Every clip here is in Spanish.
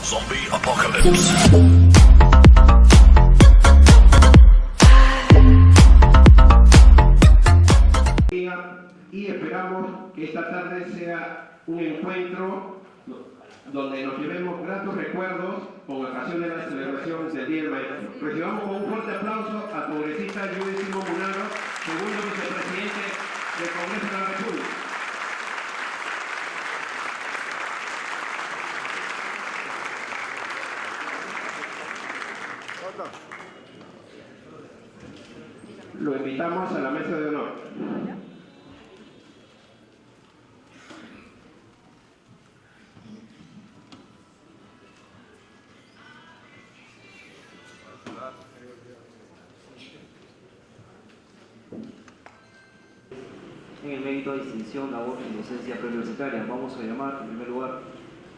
Zombie Apocalypse. Y esperamos que esta tarde sea un encuentro donde nos llevemos gratos recuerdos con ocasión de la celebración del Día del Maestro. Recibamos con un fuerte aplauso al congresista Judy Simón Munaro, segundo vicepresidente del Congreso de la República. Lo invitamos a la mesa de honor. En el mérito de distinción, labor y docencia preuniversitaria, vamos a llamar en primer lugar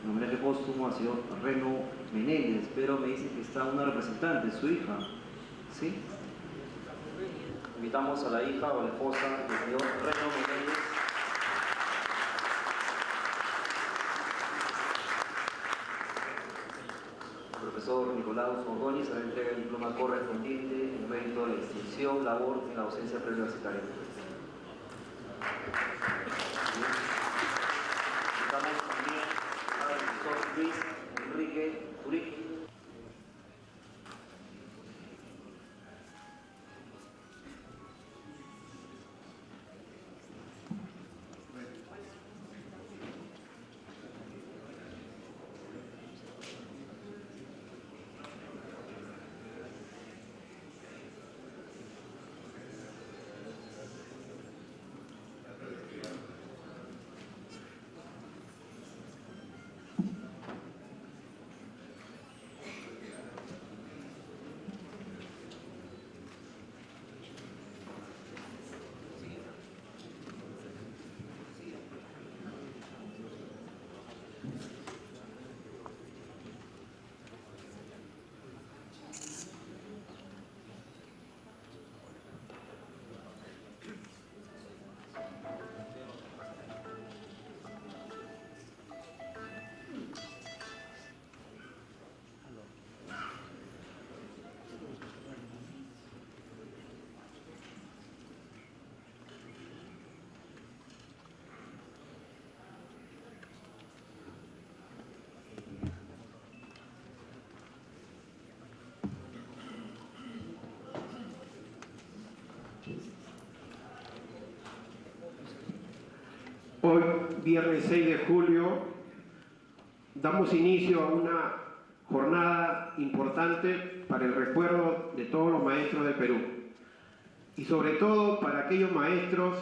en homenaje póstumo al señor Reno Menéndez, pero me dicen que está una representante, su hija, ¿sí? Invitamos a la hija o a la esposa del señor Reno Menéndez. El profesor Nicolás Ordóñez a la entrega del diploma correspondiente en el mérito de distinción, labor en la docencia preuniversitaria. Invitamos también al profesor Luis Enrique Urique. Hoy, viernes 6 de julio, damos inicio a una jornada importante para el recuerdo de todos los maestros del Perú y sobre todo para aquellos maestros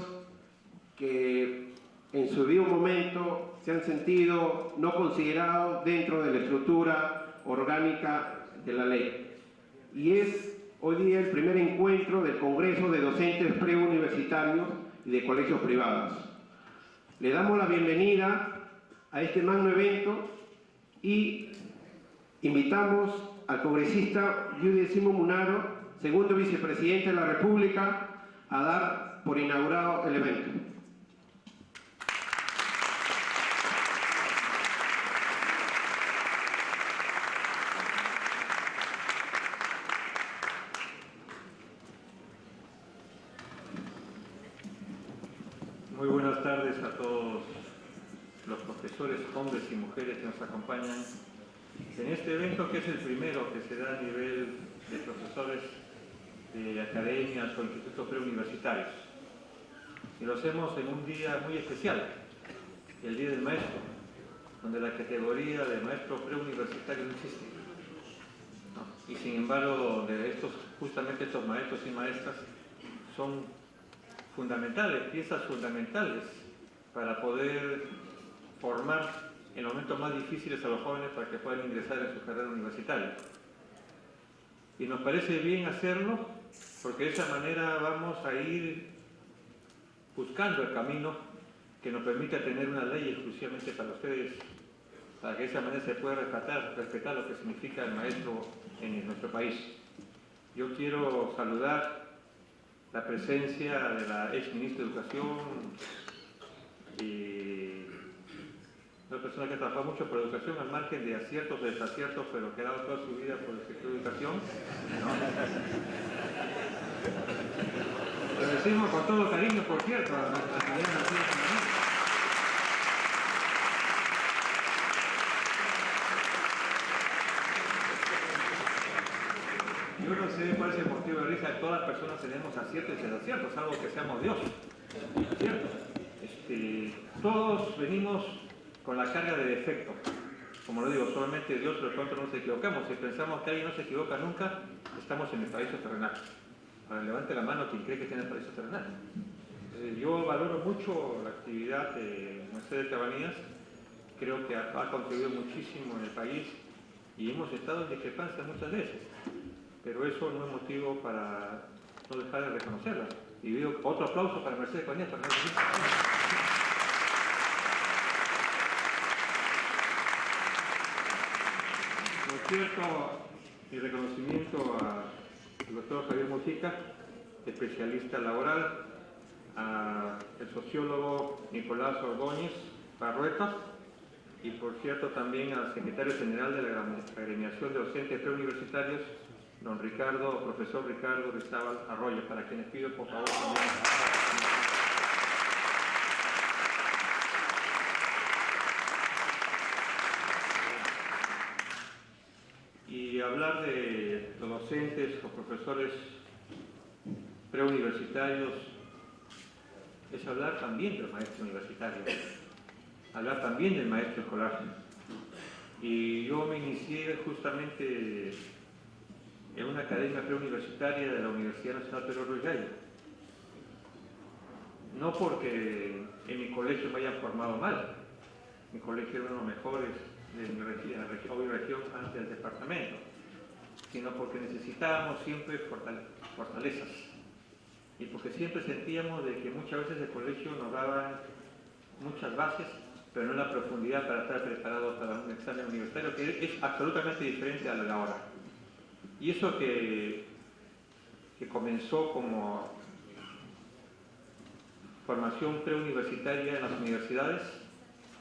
que en su debido momento se han sentido no considerados dentro de la estructura orgánica de la ley. Y es hoy día el primer encuentro del Congreso de Docentes Preuniversitarios y de Colegios Privados. Le damos la bienvenida a este magno evento y invitamos al congresista Judy Simón Munaro, segundo vicepresidente de la República, a dar por inaugurado el evento. Muy buenas tardes a todos los profesores, hombres y mujeres que nos acompañan en este evento, que es el primero que se da a nivel de profesores de academias o institutos preuniversitarios. Y lo hacemos en un día muy especial, el Día del Maestro, donde la categoría de maestro preuniversitario no existe. Y sin embargo, justamente estos maestros y maestras son fundamentales, piezas fundamentales para poder formar en los momentos más difíciles a los jóvenes para que puedan ingresar en su carrera universitaria. Y nos parece bien hacerlo porque de esa manera vamos a ir buscando el camino que nos permita tener una ley exclusivamente para ustedes, para que de esa manera se pueda respetar lo que significa el maestro en nuestro país. Yo quiero saludar la presencia de la ex ministra de Educación y una persona que ha trabajado mucho por educación al margen de aciertos, de desaciertos, pero que ha dado toda su vida por el sector de educación. ¿No? Lo decimos con todo cariño, por cierto, a nuestra señora Nación Femenina. Yo no sé cuál es el motivo de risa. Todas las personas tenemos aciertos y desaciertos, salvo que seamos Dios. ¿Cierto? Todos venimos con la carga de defecto. Como lo digo, solamente Dios de pronto no nos equivocamos. Si pensamos que alguien no se equivoca nunca, estamos en el paraíso terrenal. Ahora levante la mano quien cree que tiene el paraíso terrenal. Yo valoro mucho la actividad de Mercedes Cabanillas. Creo que ha contribuido muchísimo en el país y hemos estado en discrepancia muchas veces. Pero eso no es motivo para no dejar de reconocerla. Y veo otro aplauso para Mercedes Cabanillas. Por cierto, mi reconocimiento al doctor Javier Mujica, especialista laboral, al sociólogo Nicolás Ordóñez Barrueta y por cierto también al secretario general de la Agremiación de Docentes Preuniversitarios, profesor Ricardo Rizábal Arroyo, para quienes pido por favor también. Y hablar de los docentes o profesores preuniversitarios es hablar también del maestro universitario, hablar también del maestro escolar. Y yo me inicié justamente en una academia preuniversitaria de la Universidad Nacional Pedro Ruiz Gallo. No porque en mi colegio me hayan formado mal, mi colegio era uno de los mejores de mi región antes del departamento, sino porque necesitábamos siempre fortalezas y porque siempre sentíamos de que muchas veces el colegio nos daba muchas bases, pero no la profundidad para estar preparado para un examen universitario, que es absolutamente diferente a lo de ahora. Y eso que comenzó como formación preuniversitaria en las universidades,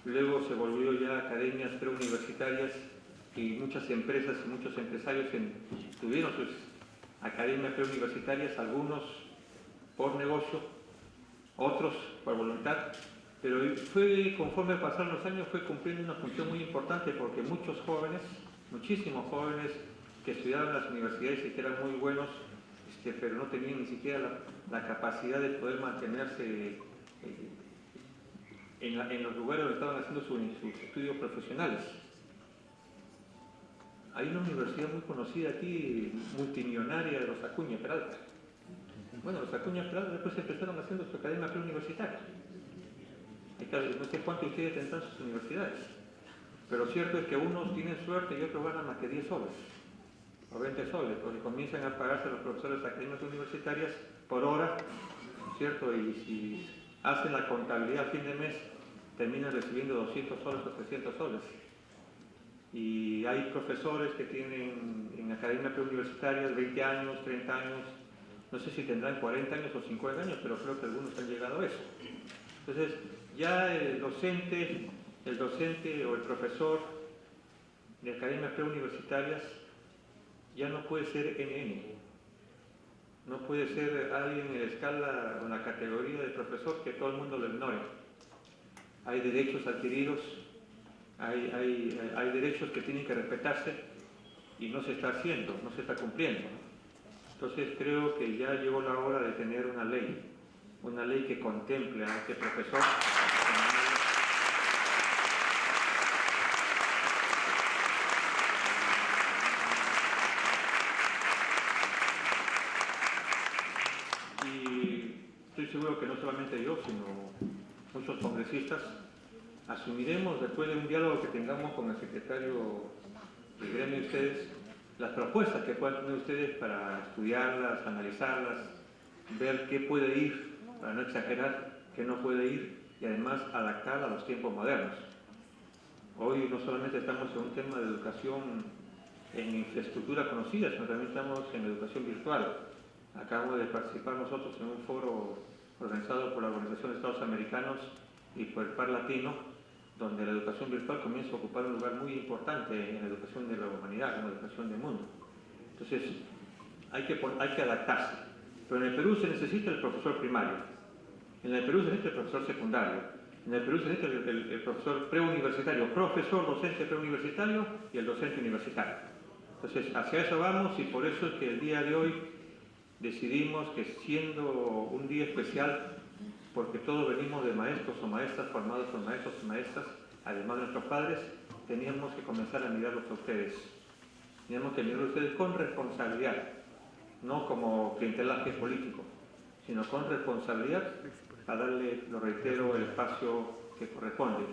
luego se volvió ya academias preuniversitarias y muchas empresas y muchos empresarios tuvieron sus academias preuniversitarias, algunos por negocio, otros por voluntad, pero conforme pasaron los años fue cumpliendo una función muy importante porque muchos jóvenes, muchísimos jóvenes que estudiaban en las universidades y que eran muy buenos, pero no tenían ni siquiera la capacidad de poder mantenerse en los lugares donde estaban haciendo sus estudios profesionales. Hay una universidad muy conocida aquí, multimillonaria, de los Acuña Peralta. Bueno, los Acuña Peralta después empezaron haciendo su academia preuniversitaria. No sé cuántos de ustedes tendrán sus universidades, pero cierto es que unos tienen suerte y otros ganan más que 10 soles o 20 soles, porque comienzan a pagarse los profesores de academias universitarias por hora, ¿cierto? Y si hacen la contabilidad a fin de mes, terminan recibiendo 200 soles o 300 soles. Y hay profesores que tienen en academias preuniversitarias 20 años, 30 años, no sé si tendrán 40 años o 50 años, pero creo que algunos han llegado a eso. Entonces, ya el docente o el profesor de academias preuniversitarias ya no puede ser NN, no puede ser alguien en la escala o en la categoría de profesor que todo el mundo lo ignore. Hay derechos adquiridos, hay derechos que tienen que respetarse y no se está haciendo, no se está cumpliendo. Entonces creo que ya llegó la hora de tener una ley que contemple a este profesor. Y estoy seguro que no solamente yo, sino muchos congresistas asumiremos después de un diálogo que tengamos con el secretario del gremio de ustedes, las propuestas que puedan tener ustedes para estudiarlas, analizarlas, ver qué puede ir, para no exagerar, qué no puede ir y además adaptar a los tiempos modernos. Hoy no solamente estamos en un tema de educación en infraestructura conocida, sino también estamos en educación virtual. Acabamos de participar nosotros en un foro organizado por la Organización de Estados Americanos y por el Par Latino, donde la educación virtual comienza a ocupar un lugar muy importante en la educación de la humanidad, en la educación del mundo. Entonces, hay que adaptarse. Pero en el Perú se necesita el profesor primario, en el Perú se necesita el profesor secundario, en el Perú se necesita el profesor preuniversitario, profesor docente preuniversitario y el docente universitario. Entonces, hacia eso vamos y por eso es que el día de hoy decidimos que siendo un día especial, porque todos venimos de maestros o maestras formados por maestros y maestras, además de nuestros padres, teníamos que comenzar a mirarlos a ustedes. Teníamos que mirarlos a ustedes con responsabilidad, no como clientelaje político, sino con responsabilidad a darle, lo reitero, el espacio que corresponde.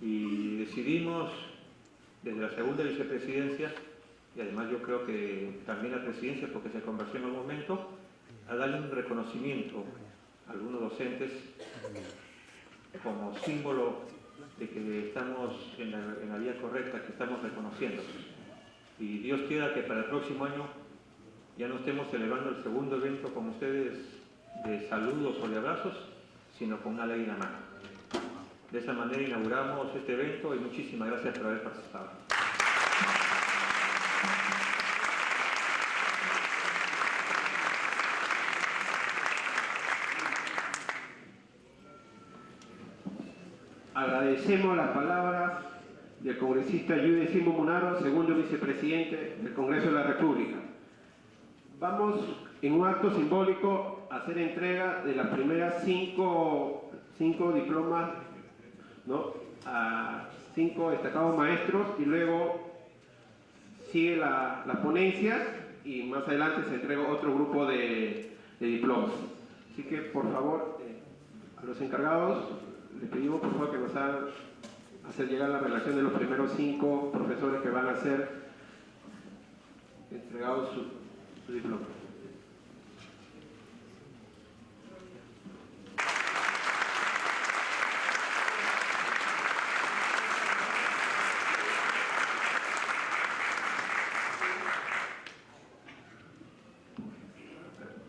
Y decidimos desde la segunda vicepresidencia, y además yo creo que también la presidencia, porque se conversó en algún momento, a darle un reconocimiento a algunos docentes como símbolo de que estamos en la vía correcta, que estamos reconociendo. Y Dios quiera que para el próximo año ya no estemos celebrando el segundo evento con ustedes de saludos o de abrazos, sino con una ley en la mano. De esa manera inauguramos este evento y muchísimas gracias por haber participado. Agradecemos las palabras del congresista Yude Simo Munaro, segundo vicepresidente del Congreso de la República. Vamos en un acto simbólico a hacer entrega de las primeras cinco diplomas, ¿no?, a 5 destacados maestros, y luego sigue las ponencias y más adelante se entrega otro grupo de diplomas. Así que por favor, a los encargados les pedimos por favor que nos hagan hacer llegar la relación de los primeros 5 profesores que van a ser entregados su diploma.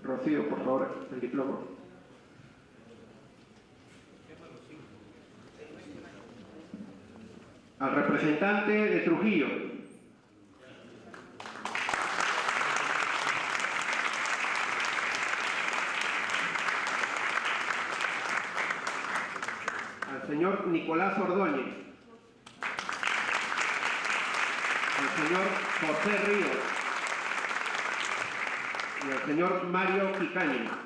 Rocío, por favor, el diploma. Al representante de Trujillo. Al señor Nicolás Ordóñez. Al señor José Ríos. Y al señor Mario Quicaña.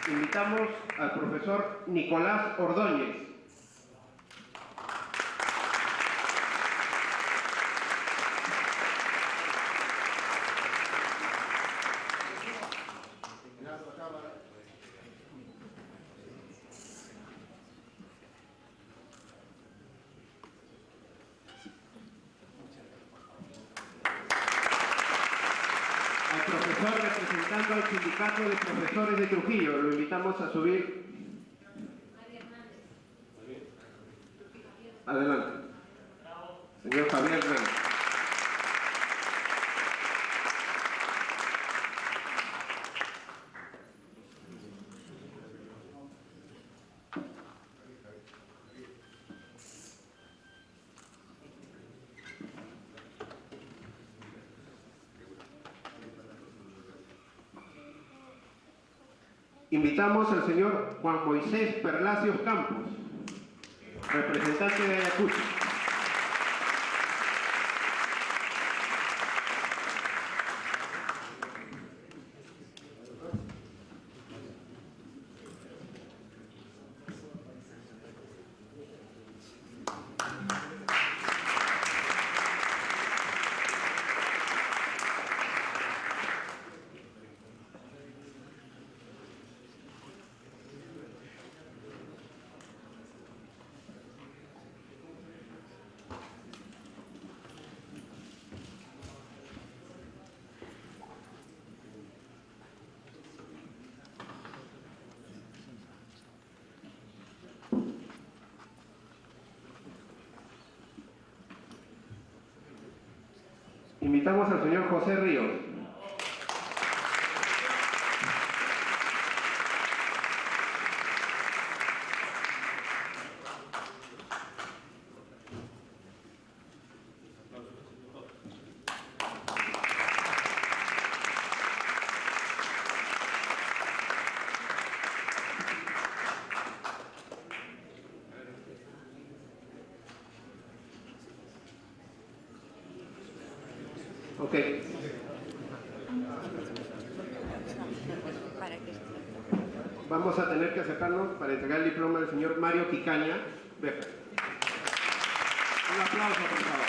Invitamos al profesor Nicolás Ordóñez. Al profesor representando al sindicato de profesores de Trujillo, lo invitamos a subir. Adelante. Señor Javier Hernández. Invitamos al señor Juan Moisés Perlacios Campos, representante de Ayacucho. Invitamos al señor José Ríos. Ok. Vamos a tener que acercarnos para entregar el diploma al señor Mario Quicaña. Beja. Un aplauso, por favor.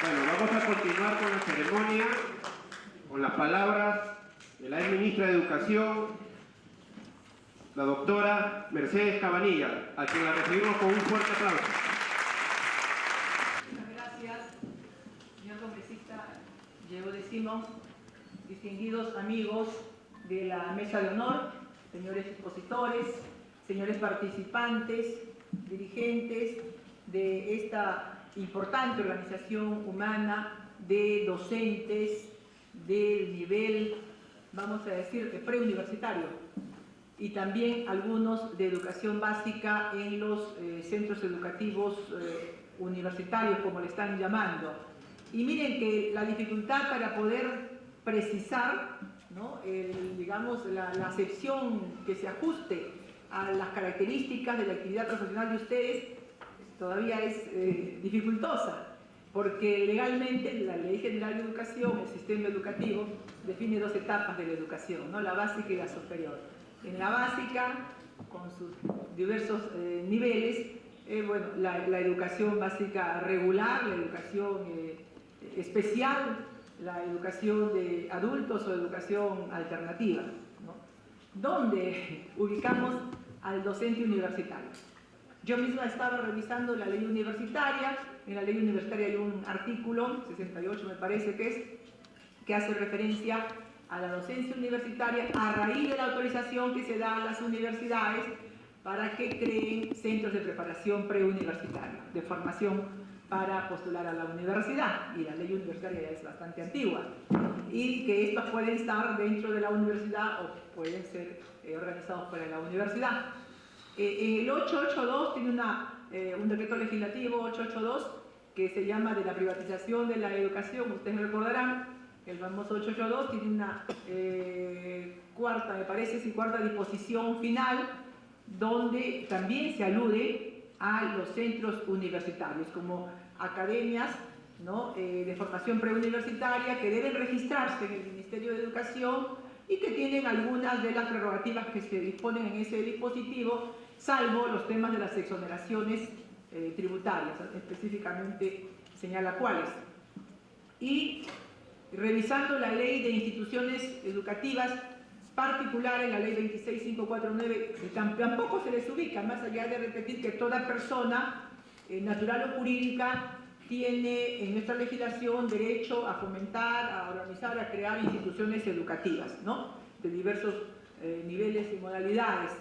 Bueno, vamos a continuar con la ceremonia, con las palabras de la ex ministra de Educación, la doctora Mercedes Cabanilla, a quien la recibimos con un fuerte aplauso. Muchas gracias, señor congresista Diego de Simón, distinguidos amigos de la mesa de honor, señores expositores, señores participantes, dirigentes de esta importante organización humana de docentes del nivel, vamos a decir, preuniversitario, y también algunos de educación básica en los centros educativos universitarios, como le están llamando. Y miren que la dificultad para poder precisar, ¿no?, digamos, la acepción que se ajuste a las características de la actividad profesional de ustedes todavía es dificultosa, porque legalmente la Ley General de Educación, el sistema educativo, define dos etapas de la educación, ¿no?, la básica y la superior. En la básica, con sus diversos niveles, bueno, la educación básica regular, la educación especial, la educación de adultos o educación alternativa, ¿no?, donde ubicamos al docente universitario. Yo misma estaba revisando la ley universitaria. En la ley universitaria hay un artículo, 68 me parece que es, que hace referencia a la docencia universitaria a raíz de la autorización que se da a las universidades para que creen centros de preparación preuniversitaria, de formación para postular a la universidad. Y la ley universitaria ya es bastante antigua. Y que estos pueden estar dentro de la universidad o pueden ser organizados fuera de la universidad. El 882 tiene un decreto legislativo 882 que se llama de la privatización de la educación. Ustedes recordarán, el famoso 882 tiene una cuarta, me parece, cuarta disposición final, donde también se alude a los centros universitarios como academias, ¿no?, de formación preuniversitaria que deben registrarse en el Ministerio de Educación y que tienen algunas de las prerrogativas que se disponen en ese dispositivo, salvo los temas de las exoneraciones tributarias, específicamente señala cuáles. Y revisando la ley de instituciones educativas particulares, la ley 26549, tampoco se les ubica, más allá de repetir que toda persona natural o jurídica tiene en nuestra legislación derecho a fomentar, a organizar, a crear instituciones educativas, ¿no?, de diversos niveles y modalidades.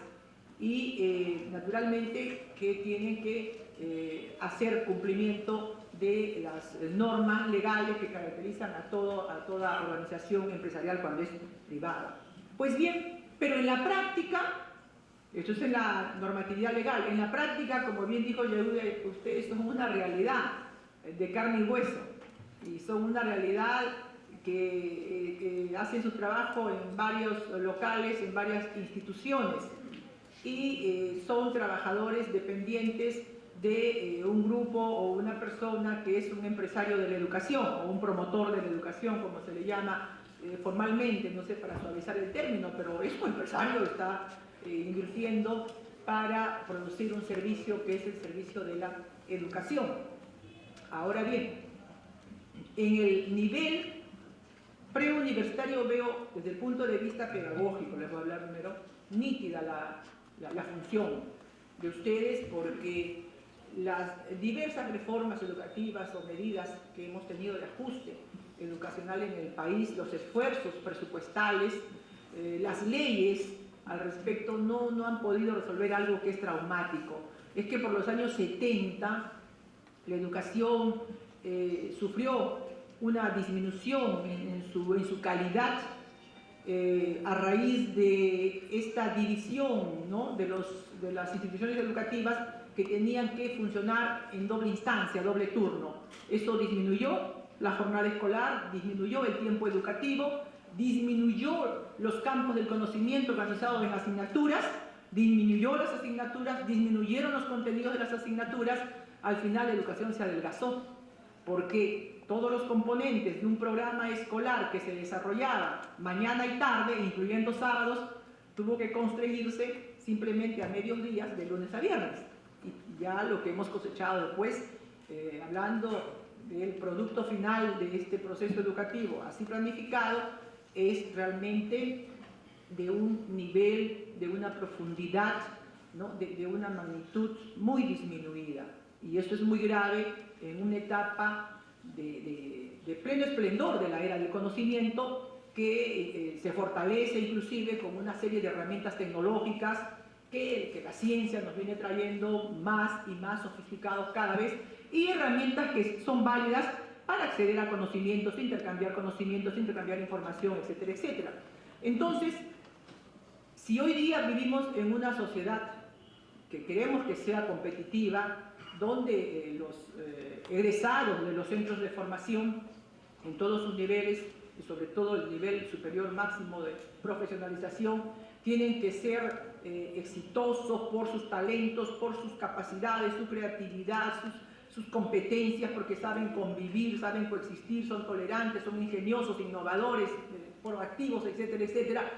Y naturalmente que tienen que hacer cumplimiento de las normas legales que caracterizan a toda organización empresarial cuando es privada. Pues bien, pero en la práctica, esto es en la normatividad legal, en la práctica, como bien dijo Yehude, ustedes son una realidad de carne y hueso, y son una realidad que hacen su trabajo en varios locales, en varias instituciones, y son trabajadores dependientes de un grupo o una persona que es un empresario de la educación o un promotor de la educación, como se le llama formalmente, no sé, para suavizar el término, pero es un empresario, está invirtiendo para producir un servicio que es el servicio de la educación. Ahora bien, en el nivel preuniversitario veo, desde el punto de vista pedagógico, les voy a hablar primero, nítida la función de ustedes, porque las diversas reformas educativas o medidas que hemos tenido de ajuste educacional en el país, los esfuerzos presupuestales, las leyes al respecto no han podido resolver algo que es traumático. Es que por los años 70 la educación sufrió una disminución en su calidad a raíz de esta división, ¿no?, de las instituciones educativas que tenían que funcionar en doble instancia, doble turno. Eso disminuyó la jornada escolar, disminuyó el tiempo educativo, disminuyó los campos del conocimiento organizados en asignaturas, disminuyó las asignaturas, disminuyeron los contenidos de las asignaturas. Al final la educación se adelgazó, porque todos los componentes de un programa escolar que se desarrollaba mañana y tarde, incluyendo sábados, tuvo que construirse simplemente a medios días, de lunes a viernes. Y ya lo que hemos cosechado después, hablando del producto final de este proceso educativo así planificado, es realmente de un nivel, de una profundidad, ¿no?, de una magnitud muy disminuida. Y eso es muy grave en una etapa de pleno esplendor de la era del conocimiento, que se fortalece inclusive con una serie de herramientas tecnológicas que la ciencia nos viene trayendo más y más sofisticados cada vez, y herramientas que son válidas para acceder a conocimientos, intercambiar información, etcétera, etcétera. Entonces, si hoy día vivimos en una sociedad que queremos que sea competitiva, donde los egresados de los centros de formación en todos sus niveles, y sobre todo el nivel superior máximo de profesionalización, tienen que ser exitosos por sus talentos, por sus capacidades, su creatividad, sus competencias, porque saben convivir, saben coexistir, son tolerantes, son ingeniosos, innovadores, proactivos, etcétera, etcétera.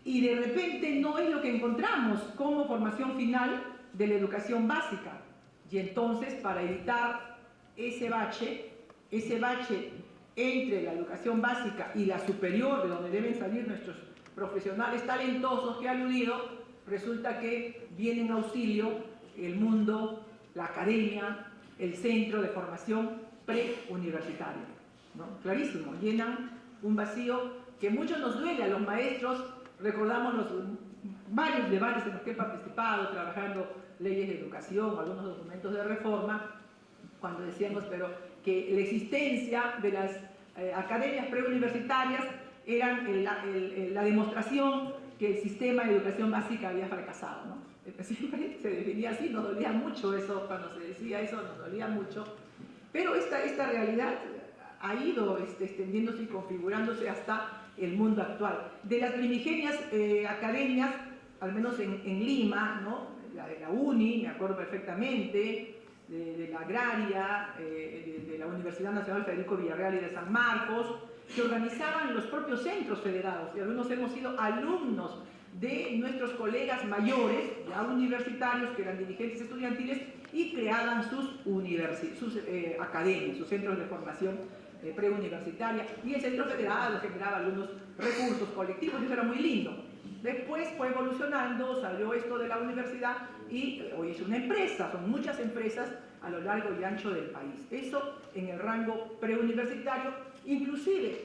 Y de repente no es lo que encontramos como formación final de la educación básica. Y entonces, para evitar ese bache entre la educación básica y la superior, de donde deben salir nuestros profesionales talentosos que he aludido, resulta que viene en auxilio el mundo, la academia, el centro de formación preuniversitaria, ¿no? Clarísimo, llenan un vacío que mucho nos duele a los maestros. Recordamos los varios debates en los que he participado, trabajando leyes de educación, algunos documentos de reforma, cuando decíamos pero que la existencia de las academias preuniversitarias eran la demostración que el sistema de educación básica había fracasado, ¿no? Siempre se definía así, nos dolía mucho eso, cuando se decía eso nos dolía mucho, pero esta realidad ha ido extendiéndose y configurándose hasta el mundo actual. De las primigenias academias, al menos en Lima, ¿no?, la de la UNI, me acuerdo perfectamente, de la Agraria, de la Universidad Nacional Federico Villarreal y de San Marcos, que organizaban los propios centros federados, y algunos hemos sido alumnos de nuestros colegas mayores, ya universitarios, que eran dirigentes estudiantiles, y creaban sus academias, sus centros de formación preuniversitaria, y el centro federado generaba algunos recursos colectivos, y eso era muy lindo. Después fue evolucionando, salió esto de la universidad, y hoy es una empresa, son muchas empresas a lo largo y ancho del país. Eso en el rango preuniversitario, inclusive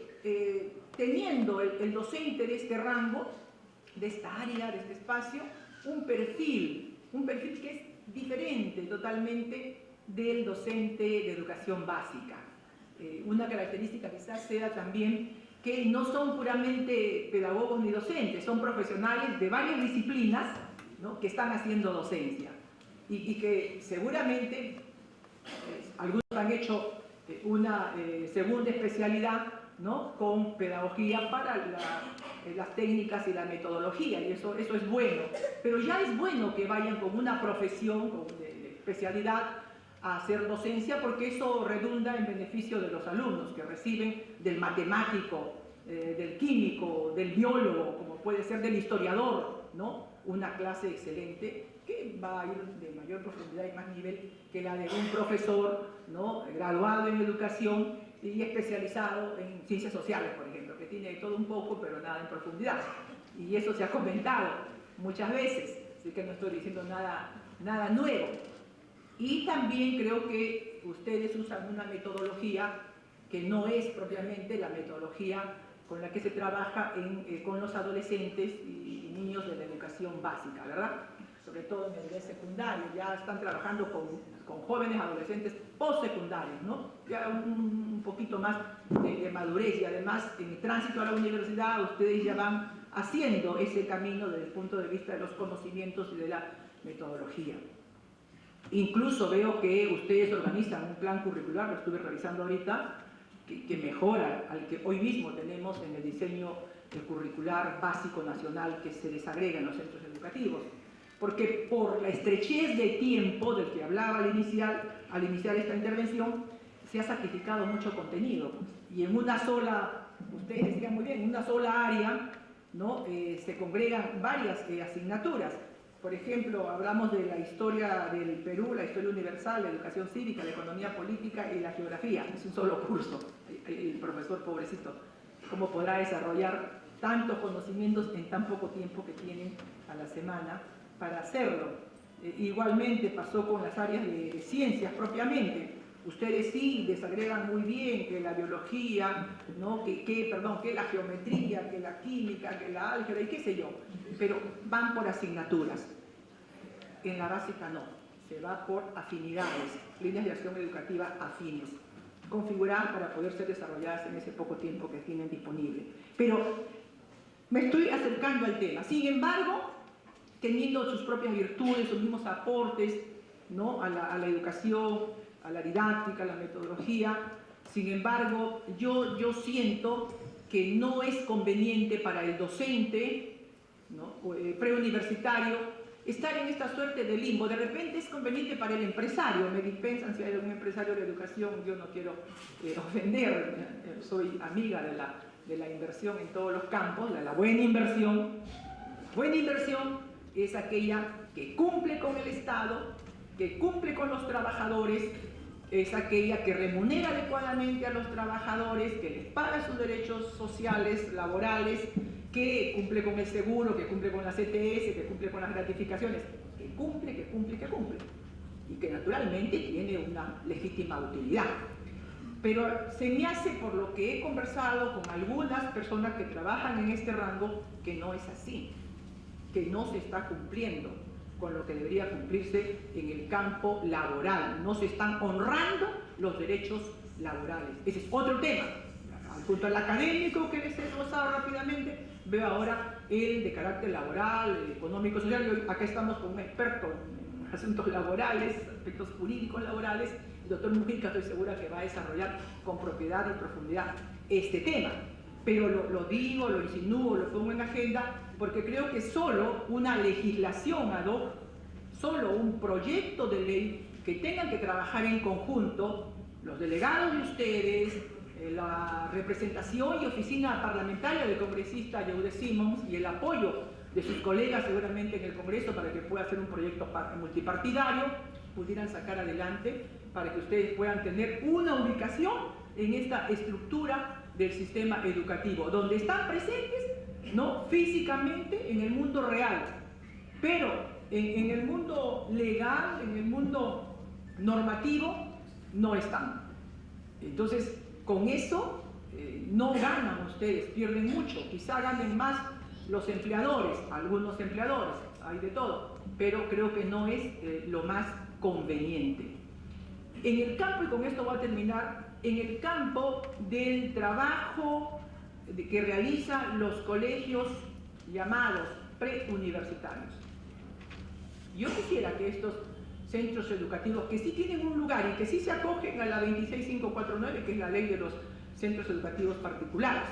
teniendo el docente de este rango, de esta área, de este espacio, un perfil que es diferente totalmente del docente de educación básica. Una característica quizás sea también que no son puramente pedagogos ni docentes, son profesionales de varias disciplinas, ¿no?, que están haciendo docencia y que seguramente algunos han hecho una segunda especialidad, ¿no?, con pedagogía para las técnicas y la metodología, y eso es bueno, pero ya es bueno que vayan con una profesión, con especialidad, a hacer docencia, porque eso redunda en beneficio de los alumnos que reciben del matemático del químico, del biólogo, como puede ser del historiador, ¿no? Una clase excelente que va a ir de mayor profundidad y más nivel que la de un profesor, ¿no? Graduado en educación y especializado en ciencias sociales, por ejemplo, que tiene todo un poco, pero nada en profundidad. Y eso se ha comentado muchas veces, así que no estoy diciendo nada nuevo. Y también creo que ustedes usan una metodología que no es propiamente la metodología con la que se trabaja con los adolescentes y niños de la educación básica, ¿verdad? Sobre todo en el nivel secundario, ya están trabajando con jóvenes adolescentes postsecundarios, ¿no? Ya un poquito más de madurez, y además en el tránsito a la universidad ustedes ya van haciendo ese camino desde el punto de vista de los conocimientos y de la metodología. Incluso veo que ustedes organizan un plan curricular, lo estuve revisando ahorita, que mejora al que hoy mismo tenemos en el diseño curricular básico nacional que se desagrega en los centros educativos. Porque por la estrechez de tiempo del que hablaba al iniciar esta intervención, se ha sacrificado mucho contenido. Y en una sola, ustedes decían muy bien, en una sola área, ¿no? Se congregan varias asignaturas. Por ejemplo, hablamos de la historia del Perú, la historia universal, la educación cívica, la economía política y la geografía. Es un solo curso. El profesor, pobrecito, ¿cómo podrá desarrollar tantos conocimientos en tan poco tiempo que tienen a la semana para hacerlo? Igualmente pasó con las áreas de ciencias propiamente. Ustedes sí desagregan muy bien que la biología, ¿no? que la geometría, que la química, que la álgebra y qué sé yo, pero van por asignaturas. En la básica no, se va por afinidades, líneas de acción educativa afines, configuradas para poder ser desarrolladas en ese poco tiempo que tienen disponible. Pero me estoy acercando al tema. Sin embargo, teniendo sus propias virtudes, sus mismos aportes, ¿no? a la educación, a la didáctica, a la metodología. Sin embargo, yo siento que no es conveniente para el docente, ¿no? Preuniversitario estar en esta suerte de limbo. De repente es conveniente para el empresario. Me dispensan si hay algún empresario de educación, yo no quiero ofender, soy amiga de la inversión en todos los campos, de la buena inversión. Buena inversión es aquella que cumple con el Estado, que cumple con los trabajadores, es aquella que remunera adecuadamente a los trabajadores, que les paga sus derechos sociales, laborales, que cumple con el seguro, que cumple con las ETS, que cumple con las gratificaciones, que cumple. Y que naturalmente tiene una legítima utilidad. Pero se me hace, por lo que he conversado con algunas personas que trabajan en este rango, que no es así, que no se está cumpliendo con lo que debería cumplirse en el campo laboral. No se están honrando los derechos laborales. Ese es otro tema. Junto al académico que les he esbozado rápidamente, veo ahora el de carácter laboral, económico, social. Acá estamos con un experto en asuntos laborales, aspectos jurídicos laborales, el doctor Mujica, estoy segura que va a desarrollar con propiedad y profundidad este tema. Pero lo digo, lo insinúo, lo pongo en agenda, porque creo que solo una legislación ad hoc, solo un proyecto de ley que tengan que trabajar en conjunto, los delegados de ustedes, la representación y oficina parlamentaria del congresista Yehude Simons y el apoyo de sus colegas seguramente en el Congreso para que pueda ser un proyecto multipartidario, pudieran sacar adelante para que ustedes puedan tener una ubicación en esta estructura del sistema educativo, donde están presentes, no físicamente en el mundo real, pero en el mundo legal, en el mundo normativo, no están. Entonces, con eso no ganan ustedes, pierden mucho, quizá ganen más los empleadores, algunos empleadores, hay de todo, pero creo que no es lo más conveniente. En el campo, y con esto voy a terminar, en el campo del trabajo que realizan los colegios llamados preuniversitarios. Yo quisiera que estos centros educativos, que sí tienen un lugar y que sí se acogen a la 26549, que es la ley de los centros educativos particulares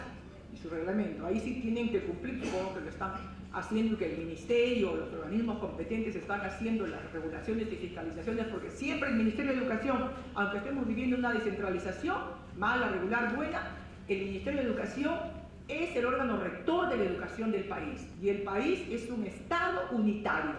y su reglamento, ahí sí tienen que cumplir, supongo que lo están haciendo, que el ministerio, los organismos competentes están haciendo las regulaciones y fiscalizaciones, porque siempre el Ministerio de Educación, aunque estemos viviendo una descentralización, mala, regular, buena, el Ministerio de Educación es el órgano rector de la educación del país, y el país es un Estado unitario,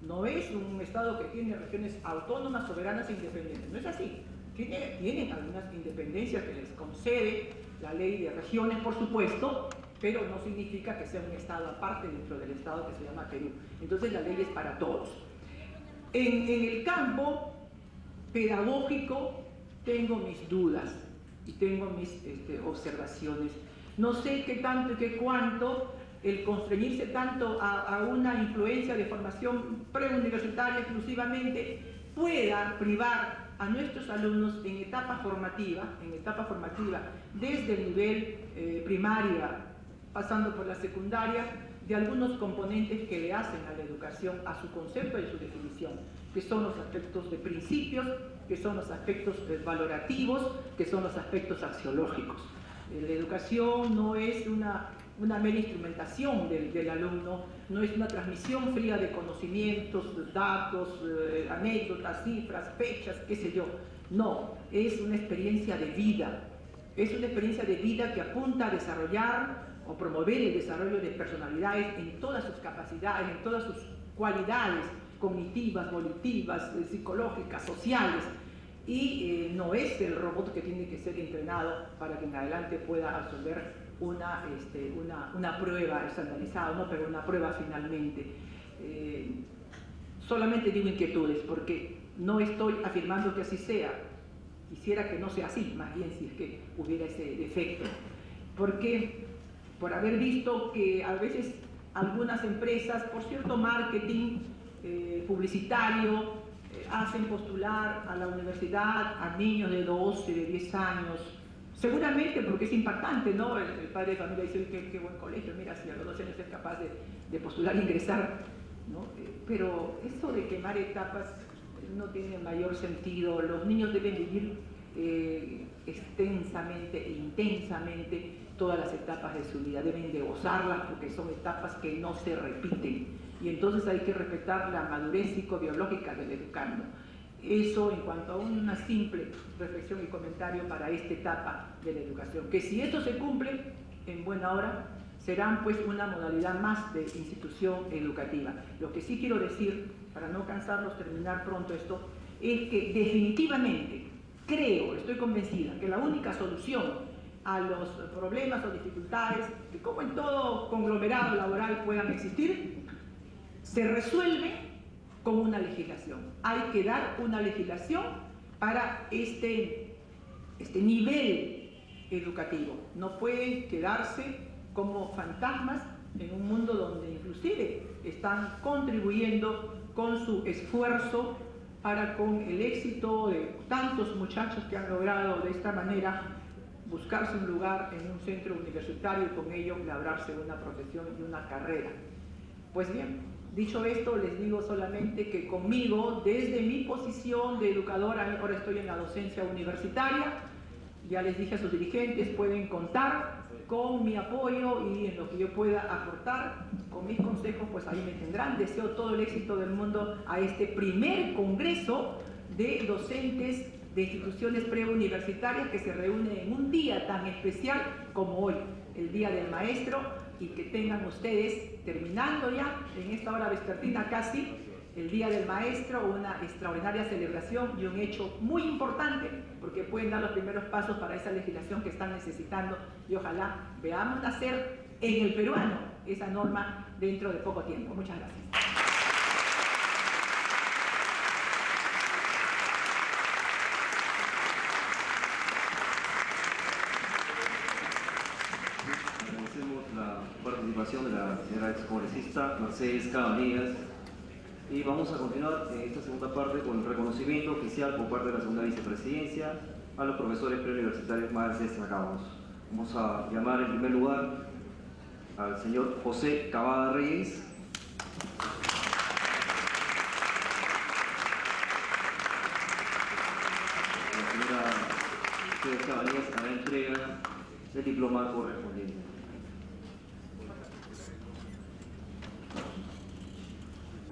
no es un Estado que tiene regiones autónomas, soberanas e independientes, no es así. Tienen algunas independencias que les concede la ley de regiones, por supuesto, pero no significa que sea un Estado aparte dentro del Estado que se llama Perú. Entonces la ley es para todos. En el campo pedagógico tengo mis dudas y tengo mis observaciones. No sé qué tanto y qué cuánto el constreñirse tanto a una influencia de formación preuniversitaria exclusivamente pueda privar a nuestros alumnos en etapa formativa, desde el nivel primaria, pasando por la secundaria, de algunos componentes que le hacen a la educación, a su concepto y su definición, que son los aspectos de principios, que son los aspectos valorativos, que son los aspectos axiológicos. La educación no es una mera instrumentación del alumno, no es una transmisión fría de conocimientos, datos, anécdotas, cifras, fechas, qué sé yo. No, es una experiencia de vida. Es una experiencia de vida que apunta a desarrollar o promover el desarrollo de personalidades en todas sus capacidades, en todas sus cualidades cognitivas, volitivas, psicológicas, sociales. Y no es el robot que tiene que ser entrenado para que en adelante pueda absorber una prueba estandarizada, no, pero una prueba finalmente. Solamente digo inquietudes, porque no estoy afirmando que así sea. Quisiera que no sea así, más bien si es que hubiera ese defecto. Porque por haber visto que a veces algunas empresas, por cierto marketing publicitario, hacen postular a la universidad a niños de 12, de 10 años, seguramente porque es impactante, ¿no? El padre de familia dice, qué buen colegio, mira, si a los 12 años es capaz de postular e ingresar, ¿no? Pero eso de quemar etapas no tiene mayor sentido. Los niños deben vivir extensamente e intensamente todas las etapas de su vida, deben de gozarlas porque son etapas que no se repiten, y entonces hay que respetar la madurez psicobiológica del educando. Eso en cuanto a una simple reflexión y comentario para esta etapa de la educación, que si esto se cumple en buena hora, serán pues una modalidad más de institución educativa. Lo que sí quiero decir, para no cansarlos, terminar pronto esto, es que definitivamente creo, estoy convencida, que la única solución a los problemas o dificultades que como en todo conglomerado laboral puedan existir, se resuelve con una legislación. Hay que dar una legislación para este nivel educativo. No pueden quedarse como fantasmas en un mundo donde inclusive están contribuyendo con su esfuerzo para con el éxito de tantos muchachos que han logrado de esta manera buscarse un lugar en un centro universitario y con ello labrarse una profesión y una carrera. Pues bien, dicho esto, les digo solamente que conmigo, desde mi posición de educadora, ahora estoy en la docencia universitaria, ya les dije a sus dirigentes, pueden contar con mi apoyo y en lo que yo pueda aportar, con mis consejos, pues ahí me tendrán. Deseo todo el éxito del mundo a este primer congreso de docentes de instituciones preuniversitarias que se reúnen en un día tan especial como hoy, el Día del Maestro, y que tengan ustedes, terminando ya en esta hora vespertina casi, el Día del Maestro, una extraordinaria celebración y un hecho muy importante, porque pueden dar los primeros pasos para esa legislación que están necesitando, y ojalá veamos nacer en el peruano esa norma dentro de poco tiempo. Muchas gracias. La participación de la señora excongresista Mercedes Cabanillas, y vamos a continuar en esta segunda parte con el reconocimiento oficial por parte de la segunda vicepresidencia a los profesores preuniversitarios más destacados. Vamos a llamar en primer lugar al señor José Cavada Reyes. La señora Mercedes Cabanillas hará entrega del diploma correspondiente.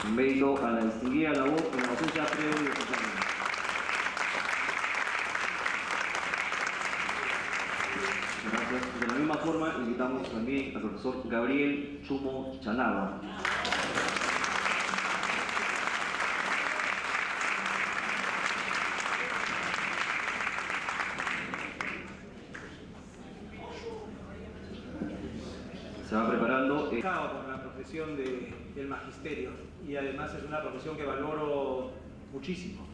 En mérito a la distinguida labor en la docencia preuniversitaria. Gracias. De la misma forma, invitamos también al profesor Gabriel Chumo Chanaba. Se va preparando. Con la profesión del magisterio, y además es una profesión que valoro muchísimo.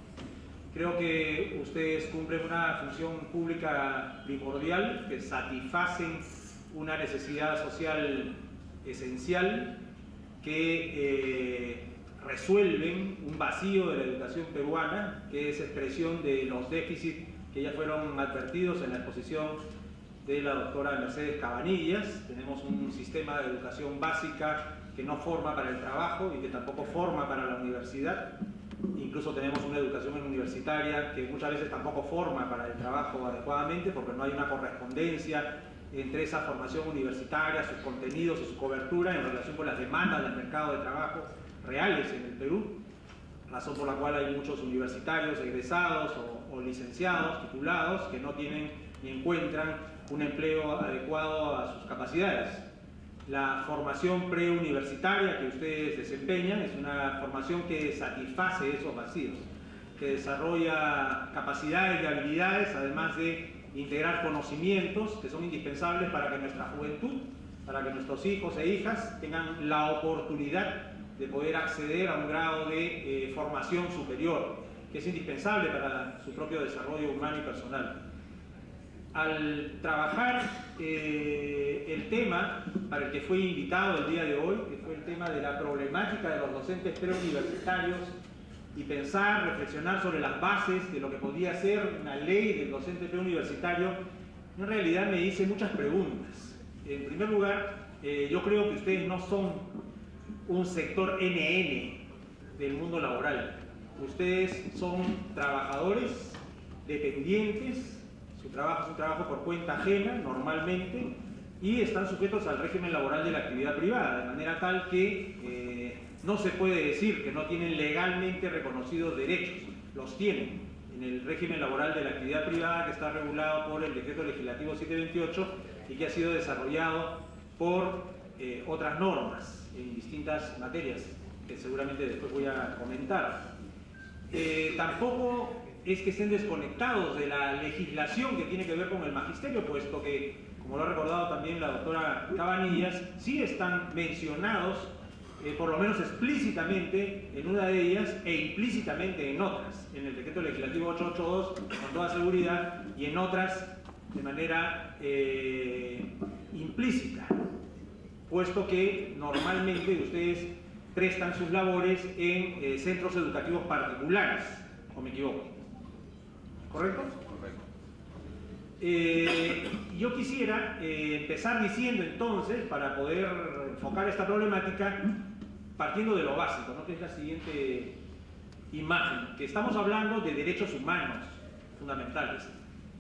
Creo que ustedes cumplen una función pública primordial, que satisfacen una necesidad social esencial, que resuelven un vacío de la educación peruana, que es expresión de los déficits que ya fueron advertidos en la exposición de la doctora Mercedes Cabanillas. Tenemos un sistema de educación básica que no forma para el trabajo y que tampoco forma para la universidad. Incluso tenemos una educación universitaria que muchas veces tampoco forma para el trabajo adecuadamente, porque no hay una correspondencia entre esa formación universitaria, sus contenidos y su cobertura en relación con las demandas del mercado de trabajo reales en el Perú, razón por la cual hay muchos universitarios egresados o licenciados, titulados, que no tienen ni encuentran un empleo adecuado a sus capacidades. La formación preuniversitaria que ustedes desempeñan es una formación que satisface esos vacíos, que desarrolla capacidades y habilidades, además de integrar conocimientos que son indispensables para que nuestra juventud, para que nuestros hijos e hijas tengan la oportunidad de poder acceder a un grado de formación superior, que es indispensable para su propio desarrollo humano y personal. Al trabajar el tema para el que fue invitado el día de hoy, que fue el tema de la problemática de los docentes preuniversitarios, y pensar, reflexionar sobre las bases de lo que podría ser una ley del docente preuniversitario, en realidad me hice muchas preguntas. En primer lugar, yo creo que ustedes no son un sector NN del mundo laboral. Ustedes son trabajadores dependientes. Su trabajo es un trabajo por cuenta ajena, normalmente, y están sujetos al régimen laboral de la actividad privada, de manera tal que no se puede decir que no tienen legalmente reconocidos derechos. Los tienen en el régimen laboral de la actividad privada, que está regulado por el Decreto Legislativo 728 y que ha sido desarrollado por otras normas en distintas materias, que seguramente después voy a comentar. Tampoco es que estén desconectados de la legislación que tiene que ver con el magisterio, puesto que, como lo ha recordado también la doctora Cabanillas, sí están mencionados, por lo menos explícitamente en una de ellas e implícitamente en otras, en el Decreto Legislativo 882 con toda seguridad, y en otras de manera implícita, puesto que normalmente ustedes prestan sus labores en centros educativos particulares, ¿o me equivoco? ¿Correcto? Correcto. Yo quisiera empezar diciendo entonces, para poder enfocar esta problemática, partiendo de lo básico, ¿no? Que es la siguiente imagen, que estamos hablando de derechos humanos fundamentales,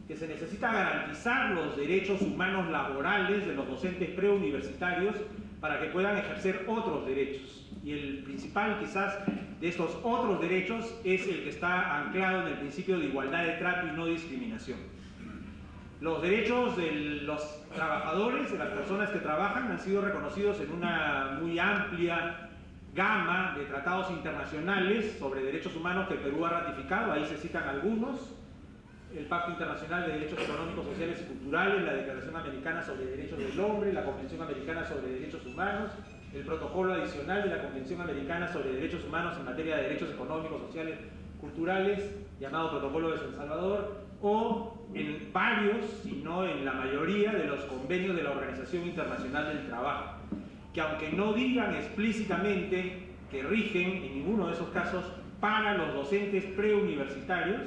que se necesita garantizar los derechos humanos laborales de los docentes preuniversitarios para que puedan ejercer otros derechos. Y el principal quizás de estos otros derechos es el que está anclado en el principio de igualdad de trato y no discriminación. Los derechos de los trabajadores, de las personas que trabajan, han sido reconocidos en una muy amplia gama de tratados internacionales sobre derechos humanos que el Perú ha ratificado. Ahí se citan algunos: el Pacto Internacional de Derechos Económicos, Sociales y Culturales, la Declaración Americana sobre Derechos del Hombre, la Convención Americana sobre Derechos Humanos, el protocolo adicional de la Convención Americana sobre Derechos Humanos en materia de derechos económicos, sociales, culturales, llamado Protocolo de San Salvador, o en varios, si no en la mayoría, de los convenios de la Organización Internacional del Trabajo, que aunque no digan explícitamente que rigen en ninguno de esos casos para los docentes preuniversitarios,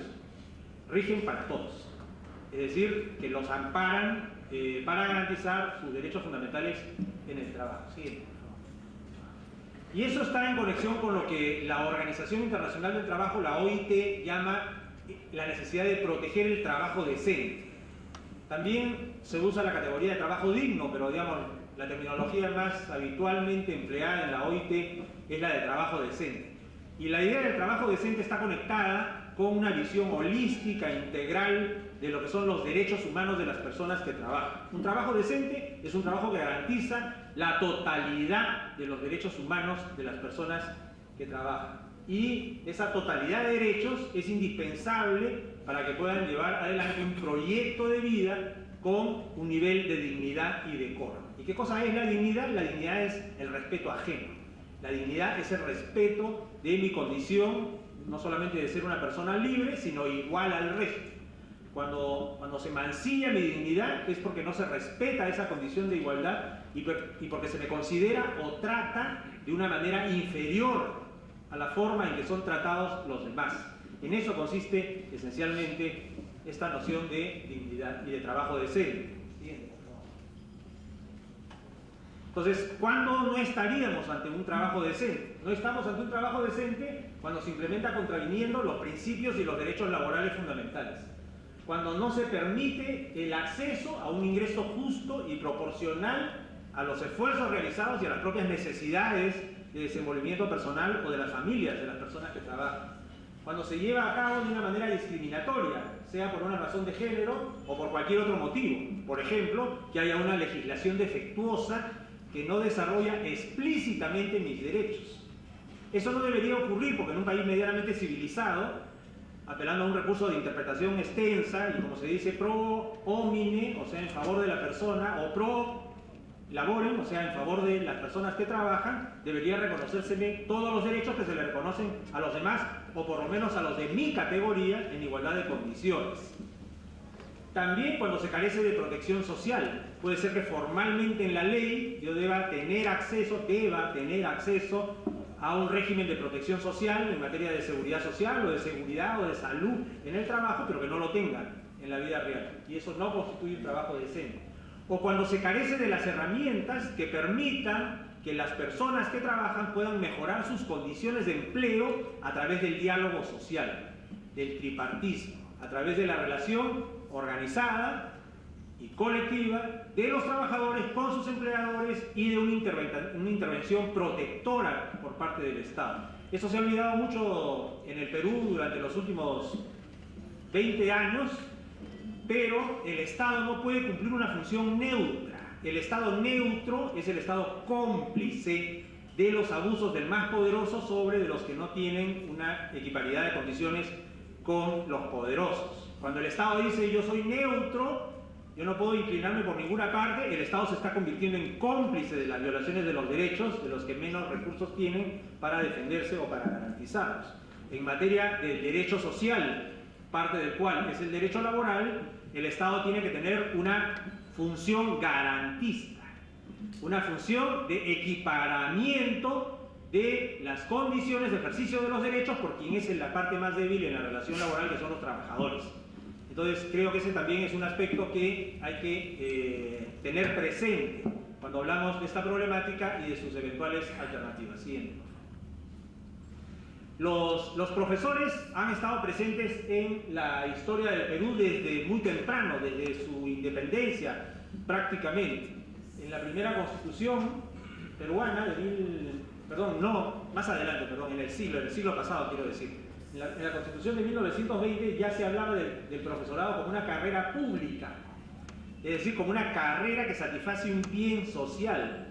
rigen para todos. Es decir, que los amparan para garantizar sus derechos fundamentales en el trabajo. ¿Sí? Y eso está en conexión con lo que la Organización Internacional del Trabajo, la OIT, llama la necesidad de proteger el trabajo decente. También se usa la categoría de trabajo digno, pero digamos, la terminología más habitualmente empleada en la OIT es la de trabajo decente. Y la idea del trabajo decente está conectada con una visión holística, integral, de lo que son los derechos humanos de las personas que trabajan. Un trabajo decente es un trabajo que garantiza la totalidad de los derechos humanos de las personas que trabajan. Y esa totalidad de derechos es indispensable para que puedan llevar adelante un proyecto de vida con un nivel de dignidad y decoro. ¿Y qué cosa es la dignidad? La dignidad es el respeto ajeno. La dignidad es el respeto de mi condición, no solamente de ser una persona libre, sino igual al resto. Cuando se mancilla mi dignidad es porque no se respeta esa condición de igualdad y porque se me considera o trata de una manera inferior a la forma en que son tratados los demás. En eso consiste esencialmente esta noción de dignidad y de trabajo decente. Entonces, ¿cuándo no estaríamos ante un trabajo decente? No estamos ante un trabajo decente cuando se implementa contraviniendo los principios y los derechos laborales fundamentales. Cuando no se permite el acceso a un ingreso justo y proporcional a los esfuerzos realizados y a las propias necesidades de desenvolvimiento personal o de las familias de las personas que trabajan. Cuando se lleva a cabo de una manera discriminatoria, sea por una razón de género o por cualquier otro motivo. Por ejemplo, que haya una legislación defectuosa que no desarrolla explícitamente mis derechos. Eso no debería ocurrir porque en un país medianamente civilizado, apelando a un recurso de interpretación extensa y, como se dice, pro homine, o sea, en favor de la persona, o pro laborem, o sea, en favor de las personas que trabajan, debería reconocérseme todos los derechos que se le reconocen a los demás, o por lo menos a los de mi categoría, en igualdad de condiciones. También cuando se carece de protección social, puede ser que formalmente en la ley yo deba tener acceso a un régimen de protección social en materia de seguridad social o de seguridad o de salud en el trabajo, pero que no lo tengan en la vida real. Y eso no constituye un trabajo decente. O cuando se carece de las herramientas que permitan que las personas que trabajan puedan mejorar sus condiciones de empleo a través del diálogo social, del tripartismo, a través de la relación organizada y colectiva de los trabajadores con sus empleadores y de una intervención protectora por parte del Estado. Eso se ha olvidado mucho en el Perú durante los últimos 20 años, pero el Estado no puede cumplir una función neutra. El Estado neutro es el Estado cómplice de los abusos del más poderoso sobre de los que no tienen una equiparidad de condiciones con los poderosos. Cuando el Estado dice yo soy neutro, yo no puedo inclinarme por ninguna parte, el Estado se está convirtiendo en cómplice de las violaciones de los derechos de los que menos recursos tienen para defenderse o para garantizarlos. En materia del derecho social, parte del cual es el derecho laboral, el Estado tiene que tener una función garantista, una función de equiparamiento de las condiciones de ejercicio de los derechos por quien es la parte más débil en la relación laboral, que son los trabajadores. Entonces creo que ese también es un aspecto que hay que tener presente cuando hablamos de esta problemática y de sus eventuales alternativas. Siguiente. Los profesores han estado presentes en la historia del Perú desde muy temprano, desde su independencia prácticamente. En la primera constitución peruana, en el siglo pasado quiero decir. En la Constitución de 1920 ya se hablaba del profesorado como una carrera pública, es decir, como una carrera que satisface un bien social,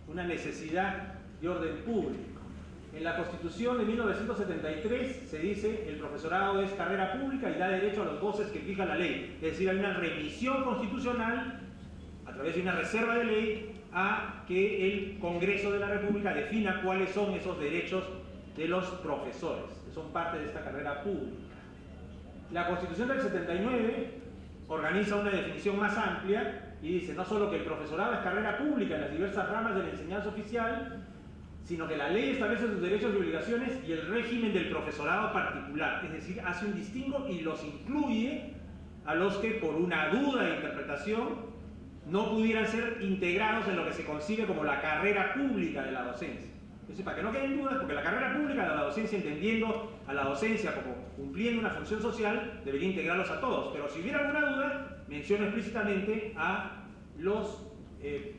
una necesidad de orden público. En la Constitución de 1973 se dice el profesorado es carrera pública y da derecho a los goces que fija la ley, es decir, hay una remisión constitucional a través de una reserva de ley a que el Congreso de la República defina cuáles son esos derechos de los profesores, que son parte de esta carrera pública. La Constitución del 79 organiza una definición más amplia y dice no solo que el profesorado es carrera pública en las diversas ramas de la enseñanza oficial, sino que la ley establece sus derechos y obligaciones y el régimen del profesorado particular, es decir, hace un distingo y los incluye a los que por una duda de interpretación no pudieran ser integrados en lo que se concibe como la carrera pública de la docencia. Entonces, para que no queden dudas, porque la carrera pública de la docencia, entendiendo a la docencia como cumpliendo una función social, debería integrarlos a todos. Pero si hubiera alguna duda, menciono explícitamente a los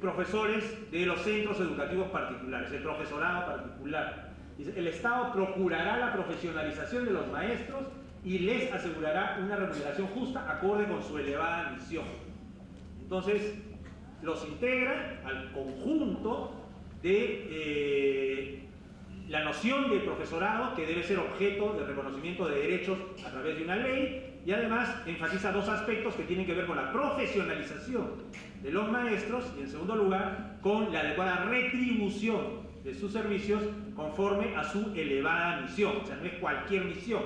profesores de los centros educativos particulares, el profesorado particular. Dice, el Estado procurará la profesionalización de los maestros y les asegurará una remuneración justa acorde con su elevada misión. Entonces, los integra al conjunto de la noción de profesorado, que debe ser objeto de reconocimiento de derechos a través de una ley, y además enfatiza dos aspectos que tienen que ver con la profesionalización de los maestros y, en segundo lugar, con la adecuada retribución de sus servicios conforme a su elevada misión. O sea, no es cualquier misión,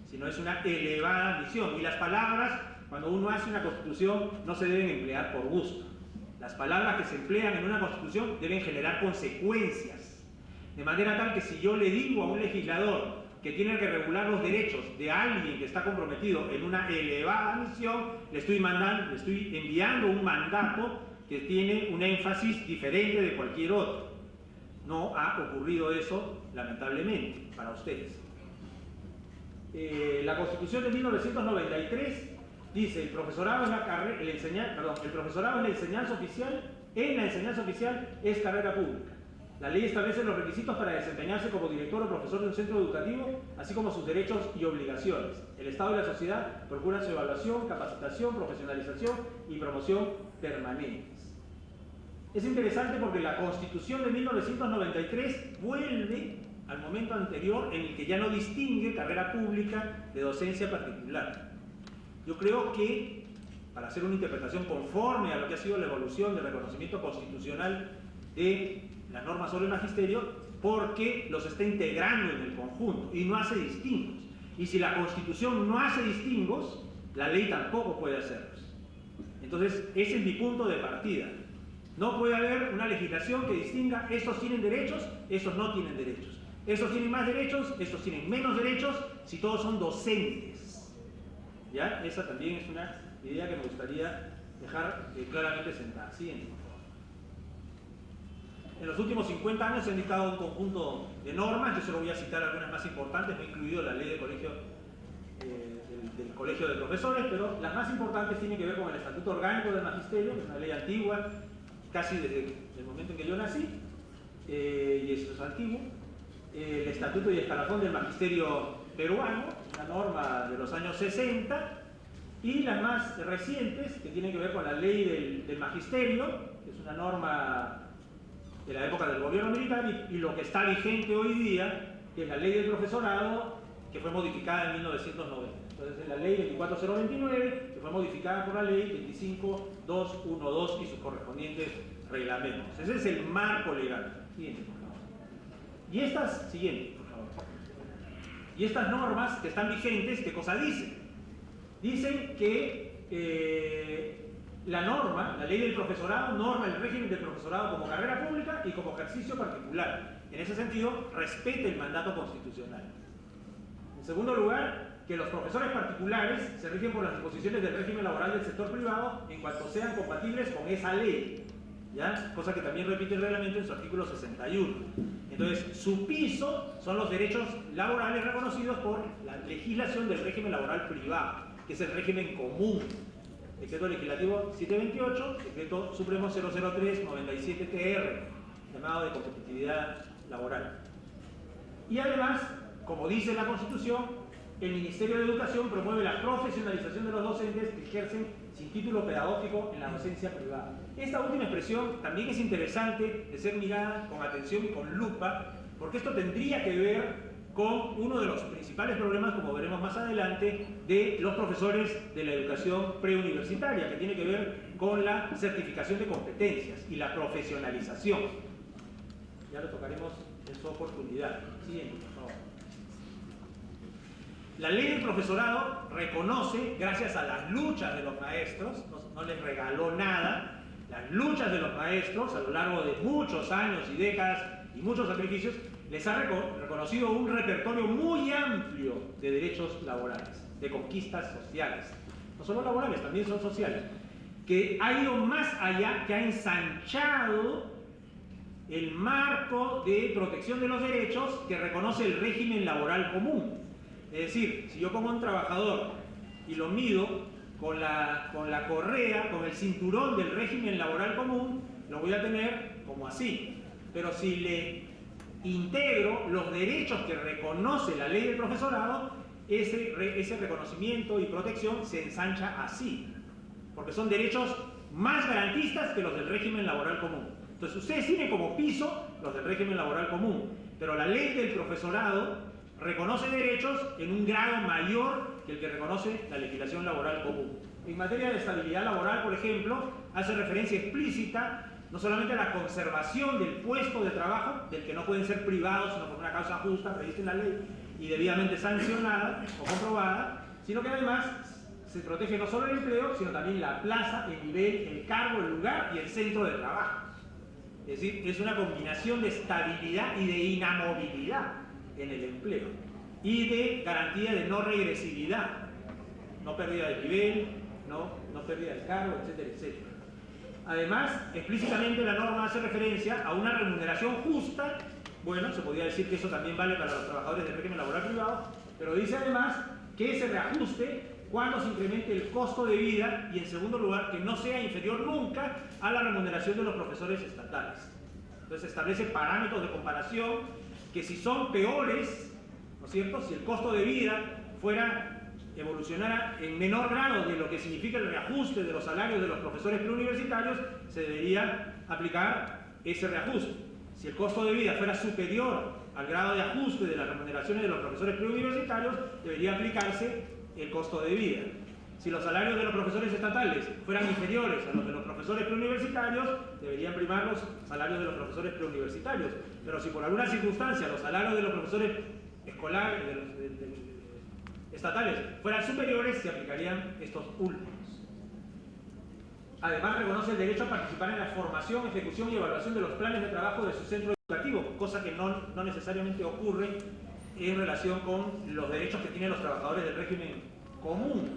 sino es una elevada misión. Y las palabras, cuando uno hace una constitución, no se deben emplear por gusto. Las palabras que se emplean en una constitución deben generar consecuencias. De manera tal que si yo le digo a un legislador que tiene que regular los derechos de alguien que está comprometido en una elevada misión, le estoy enviando un mandato que tiene un énfasis diferente de cualquier otro. No ha ocurrido eso, lamentablemente, para ustedes. La Constitución de 1993 dice: el profesorado en la enseñanza oficial es carrera pública. La ley establece los requisitos para desempeñarse como director o profesor de un centro educativo, así como sus derechos y obligaciones. El Estado y la sociedad procuran su evaluación, capacitación, profesionalización y promoción permanentes. Es interesante porque la Constitución de 1993 vuelve al momento anterior en el que ya no distingue carrera pública de docencia particular. Yo creo que, para hacer una interpretación conforme a lo que ha sido la evolución del reconocimiento constitucional de las normas sobre el magisterio, porque los está integrando en el conjunto y no hace distingos. Y si la Constitución no hace distingos, la ley tampoco puede hacerlos. Entonces, ese es mi punto de partida. No puede haber una legislación que distinga: estos tienen derechos, estos no tienen derechos. Estos tienen más derechos, estos tienen menos derechos, si todos son docentes. ¿Ya? Esa también es una idea que me gustaría dejar claramente sentada. Siguiente, por favor. En los últimos 50 años se han dictado un conjunto de normas. Yo solo voy a citar algunas más importantes, no he incluido la ley de colegio, del colegio de profesores, pero las más importantes tienen que ver con el Estatuto Orgánico del Magisterio, que es una ley antigua, casi desde el momento en que yo nací, y eso es antiguo. El Estatuto y Escalafón del Magisterio Peruano, una norma de los años 60, y las más recientes, que tienen que ver con la ley del magisterio, que es una norma de la época del gobierno militar, y lo que está vigente hoy día, que es la ley del profesorado, que fue modificada en 1990. Entonces, es la ley 24029, que fue modificada por la ley 25212 y sus correspondientes reglamentos. Ese es el marco legal. Siguiente, por favor. Y estas normas que están vigentes, ¿qué cosa dicen? Dicen que la ley del profesorado, norma el régimen del profesorado como carrera pública y como ejercicio particular. En ese sentido, respete el mandato constitucional. En segundo lugar, que los profesores particulares se rigen por las disposiciones del régimen laboral del sector privado en cuanto sean compatibles con esa ley, ¿ya? Cosa que también repite el reglamento en su artículo 61. Entonces, su piso son los derechos laborales reconocidos por la legislación del régimen laboral privado, que es el régimen común. Decreto Legislativo 728, Decreto Supremo 003-97-TR, llamado de competitividad laboral. Y además, como dice la Constitución, el Ministerio de Educación promueve la profesionalización de los docentes que ejercen sin título pedagógico en la docencia privada. Esta última expresión también es interesante de ser mirada con atención y con lupa, porque esto tendría que ver con uno de los principales problemas, como veremos más adelante, de los profesores de la educación preuniversitaria, que tiene que ver con la certificación de competencias y la profesionalización. Ya lo tocaremos en su oportunidad. Siguiente, por favor. La ley del profesorado reconoce, gracias a las luchas de los maestros, no les regaló nada, las luchas de los maestros a lo largo de muchos años y décadas y muchos sacrificios, les ha reconocido un repertorio muy amplio de derechos laborales, de conquistas sociales. No solo laborales, también son sociales. Que ha ido más allá, que ha ensanchado el marco de protección de los derechos que reconoce el régimen laboral común. Es decir, si yo pongo a un trabajador y lo mido con la correa, con el cinturón del régimen laboral común, lo voy a tener como así. Pero si le integro los derechos que reconoce la ley del profesorado, ese reconocimiento y protección se ensancha así, porque son derechos más garantistas que los del régimen laboral común. Entonces ustedes tienen como piso los del régimen laboral común, pero la ley del profesorado reconoce derechos en un grado mayor que el que reconoce la legislación laboral común. En materia de estabilidad laboral, por ejemplo, hace referencia explícita no solamente a la conservación del puesto de trabajo, del que no pueden ser privados, sino por una causa justa prevista en la ley y debidamente sancionada o comprobada, sino que además se protege no solo el empleo, sino también la plaza, el nivel, el cargo, el lugar y el centro de trabajo. Es decir, es una combinación de estabilidad y de inamovilidad en el empleo y de garantía de no regresividad, no pérdida de nivel, no pérdida de cargo, etcétera, etcétera. Además, explícitamente la norma hace referencia a una remuneración justa. Bueno, se podría decir que eso también vale para los trabajadores del régimen laboral privado, pero dice además que ese reajuste cuando se incremente el costo de vida y, en segundo lugar, que no sea inferior nunca a la remuneración de los profesores estatales. Entonces establece parámetros de comparación que, si son peores, ¿no es cierto?, si el costo de vida evolucionara en menor grado de lo que significa el reajuste de los salarios de los profesores preuniversitarios, se debería aplicar ese reajuste. Si el costo de vida fuera superior al grado de ajuste de las remuneraciones de los profesores preuniversitarios, debería aplicarse el costo de vida. Si los salarios de los profesores estatales fueran inferiores a los de los profesores preuniversitarios, deberían primar los salarios de los profesores preuniversitarios. Pero si por alguna circunstancia los salarios de los profesores escolares, estatales, fueran superiores, se aplicarían estos últimos. Además, reconoce el derecho a participar en la formación, ejecución y evaluación de los planes de trabajo de su centro educativo, cosa que no necesariamente ocurre en relación con los derechos que tienen los trabajadores del régimen común.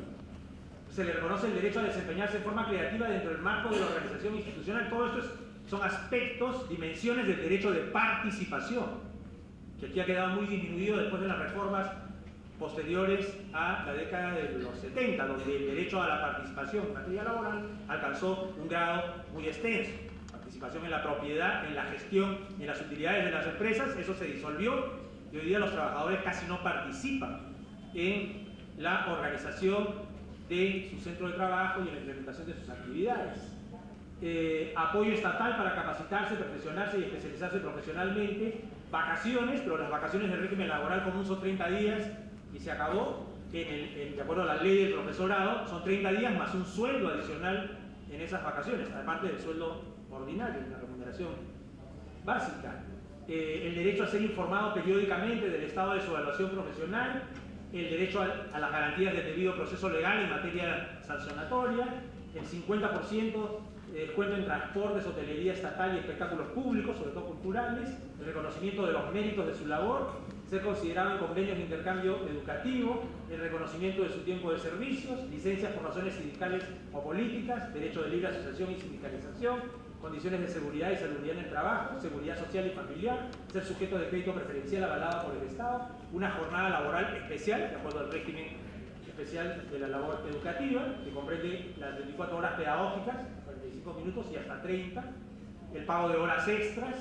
Se le reconoce el derecho a desempeñarse de forma creativa dentro del marco de la organización institucional. Todo esto son aspectos, dimensiones del derecho de participación, que aquí ha quedado muy disminuido después de las reformas posteriores a la década de los 70, donde el derecho a la participación en materia laboral alcanzó un grado muy extenso. Participación en la propiedad, en la gestión y en las utilidades de las empresas, eso se disolvió y hoy día los trabajadores casi no participan en la organización de su centro de trabajo y en la implementación de sus actividades. Apoyo estatal para capacitarse, perfeccionarse y especializarse profesionalmente. Vacaciones, pero las vacaciones del régimen laboral común son 30 días y se acabó. De acuerdo a la ley del profesorado, son 30 días más un sueldo adicional en esas vacaciones, aparte del sueldo ordinario, la remuneración básica. El derecho a ser informado periódicamente del estado de su evaluación profesional, el derecho a las garantías del debido proceso legal en materia sancionatoria, el 50% de descuento en transportes, hotelería estatal y espectáculos públicos, sobre todo culturales, el reconocimiento de los méritos de su labor, ser considerado en convenios de intercambio educativo, el reconocimiento de su tiempo de servicios, licencias por razones sindicales o políticas, derecho de libre asociación y sindicalización, condiciones de seguridad y salubridad en el trabajo, seguridad social y familiar, ser sujeto de crédito preferencial avalado por el Estado, una jornada laboral especial, de acuerdo al régimen especial de la labor educativa, que comprende las 24 horas pedagógicas, 45 minutos y hasta 30, el pago de horas extras,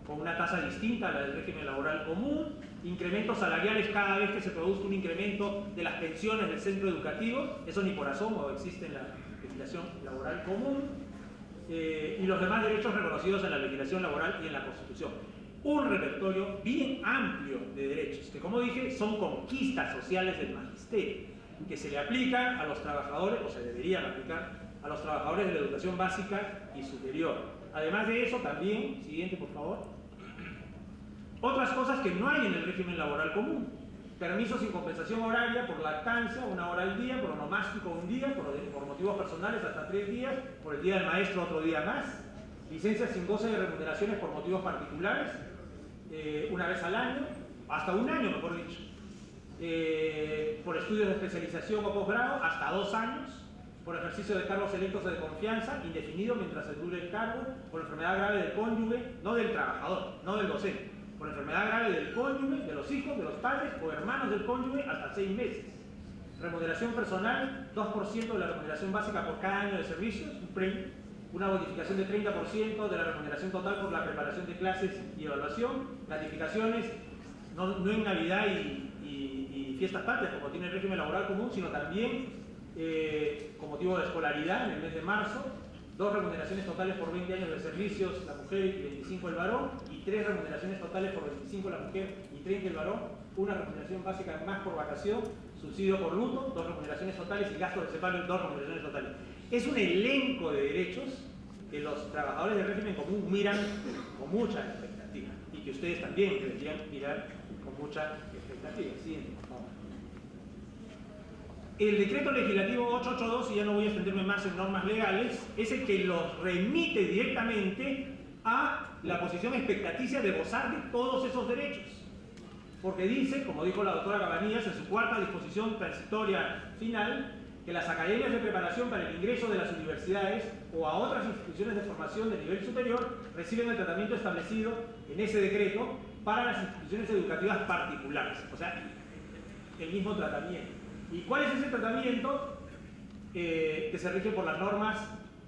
con una tasa distinta a la del régimen laboral común, incrementos salariales cada vez que se produzca un incremento de las pensiones del centro educativo, eso ni por asomo existe en la legislación laboral común, y los demás derechos reconocidos en la legislación laboral y en la Constitución. Un repertorio bien amplio de derechos, que, como dije, son conquistas sociales del magisterio, que se le aplican a los trabajadores, o se deberían aplicar a los trabajadores de la educación básica y superior. Además de eso, también, siguiente por favor, otras cosas que no hay en el régimen laboral común. Permisos sin compensación horaria por lactancia, 1 hora al día, por onomástico 1 día, por motivos personales hasta 3 días, por el día del maestro otro día más, licencias sin goce de remuneraciones por motivos particulares, 1 vez al año, hasta 1 año mejor dicho, por estudios de especialización o posgrado, hasta 2 años, por ejercicio de cargos electos o de confianza, indefinido mientras se dure el cargo, por enfermedad grave del cónyuge, no del trabajador, no del docente, por enfermedad grave del cónyuge, de los hijos, de los padres o hermanos del cónyuge, hasta 6 meses. Remuneración personal, 2% de la remuneración básica por cada año de servicios, un premio. una bonificación de 30% de la remuneración total por la preparación de clases y evaluación, gratificaciones, no en Navidad y fiestas patrias, como tiene el régimen laboral común, sino también con motivo de escolaridad en el mes de marzo, 2 remuneraciones totales por 20 años de servicios, la mujer y 25 el varón, y 3 remuneraciones totales por 25 la mujer y 30 el varón, una remuneración básica más por vacación, subsidio por luto, 2 remuneraciones totales y gastos de separo, 2 remuneraciones totales. Es un elenco de derechos que los trabajadores del régimen común miran con mucha expectativa y que ustedes también deberían mirar con mucha expectativa. Siguiente, por favor. El decreto legislativo 882, y ya no voy a extenderme más en normas legales, es el que los remite directamente a la posición expectaticia de gozar de todos esos derechos. Porque dice, como dijo la doctora Cabanillas en su 4ª disposición transitoria final, que las academias de preparación para el ingreso de las universidades o a otras instituciones de formación de nivel superior reciben el tratamiento establecido en ese decreto para las instituciones educativas particulares. O sea, el mismo tratamiento. ¿Y cuál es ese tratamiento? Que se rige por las normas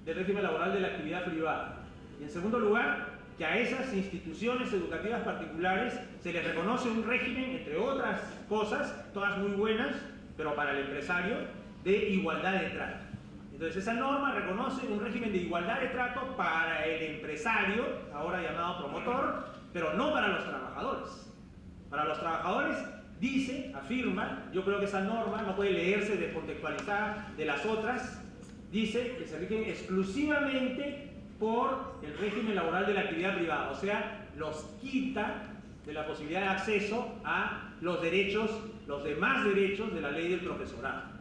del régimen laboral de la actividad privada. Y en segundo lugar, que a esas instituciones educativas particulares se les reconoce un régimen, entre otras cosas, todas muy buenas, pero para el empresario, de igualdad de trato. Entonces esa norma reconoce un régimen de igualdad de trato para el empresario, ahora llamado promotor, pero no para los trabajadores. Para los trabajadores dice, afirma, yo creo que esa norma no puede leerse descontextualizada de las otras, dice que se rigen exclusivamente por el régimen laboral de la actividad privada, o sea, los quita de la posibilidad de acceso a los derechos, los demás derechos de la ley del profesorado.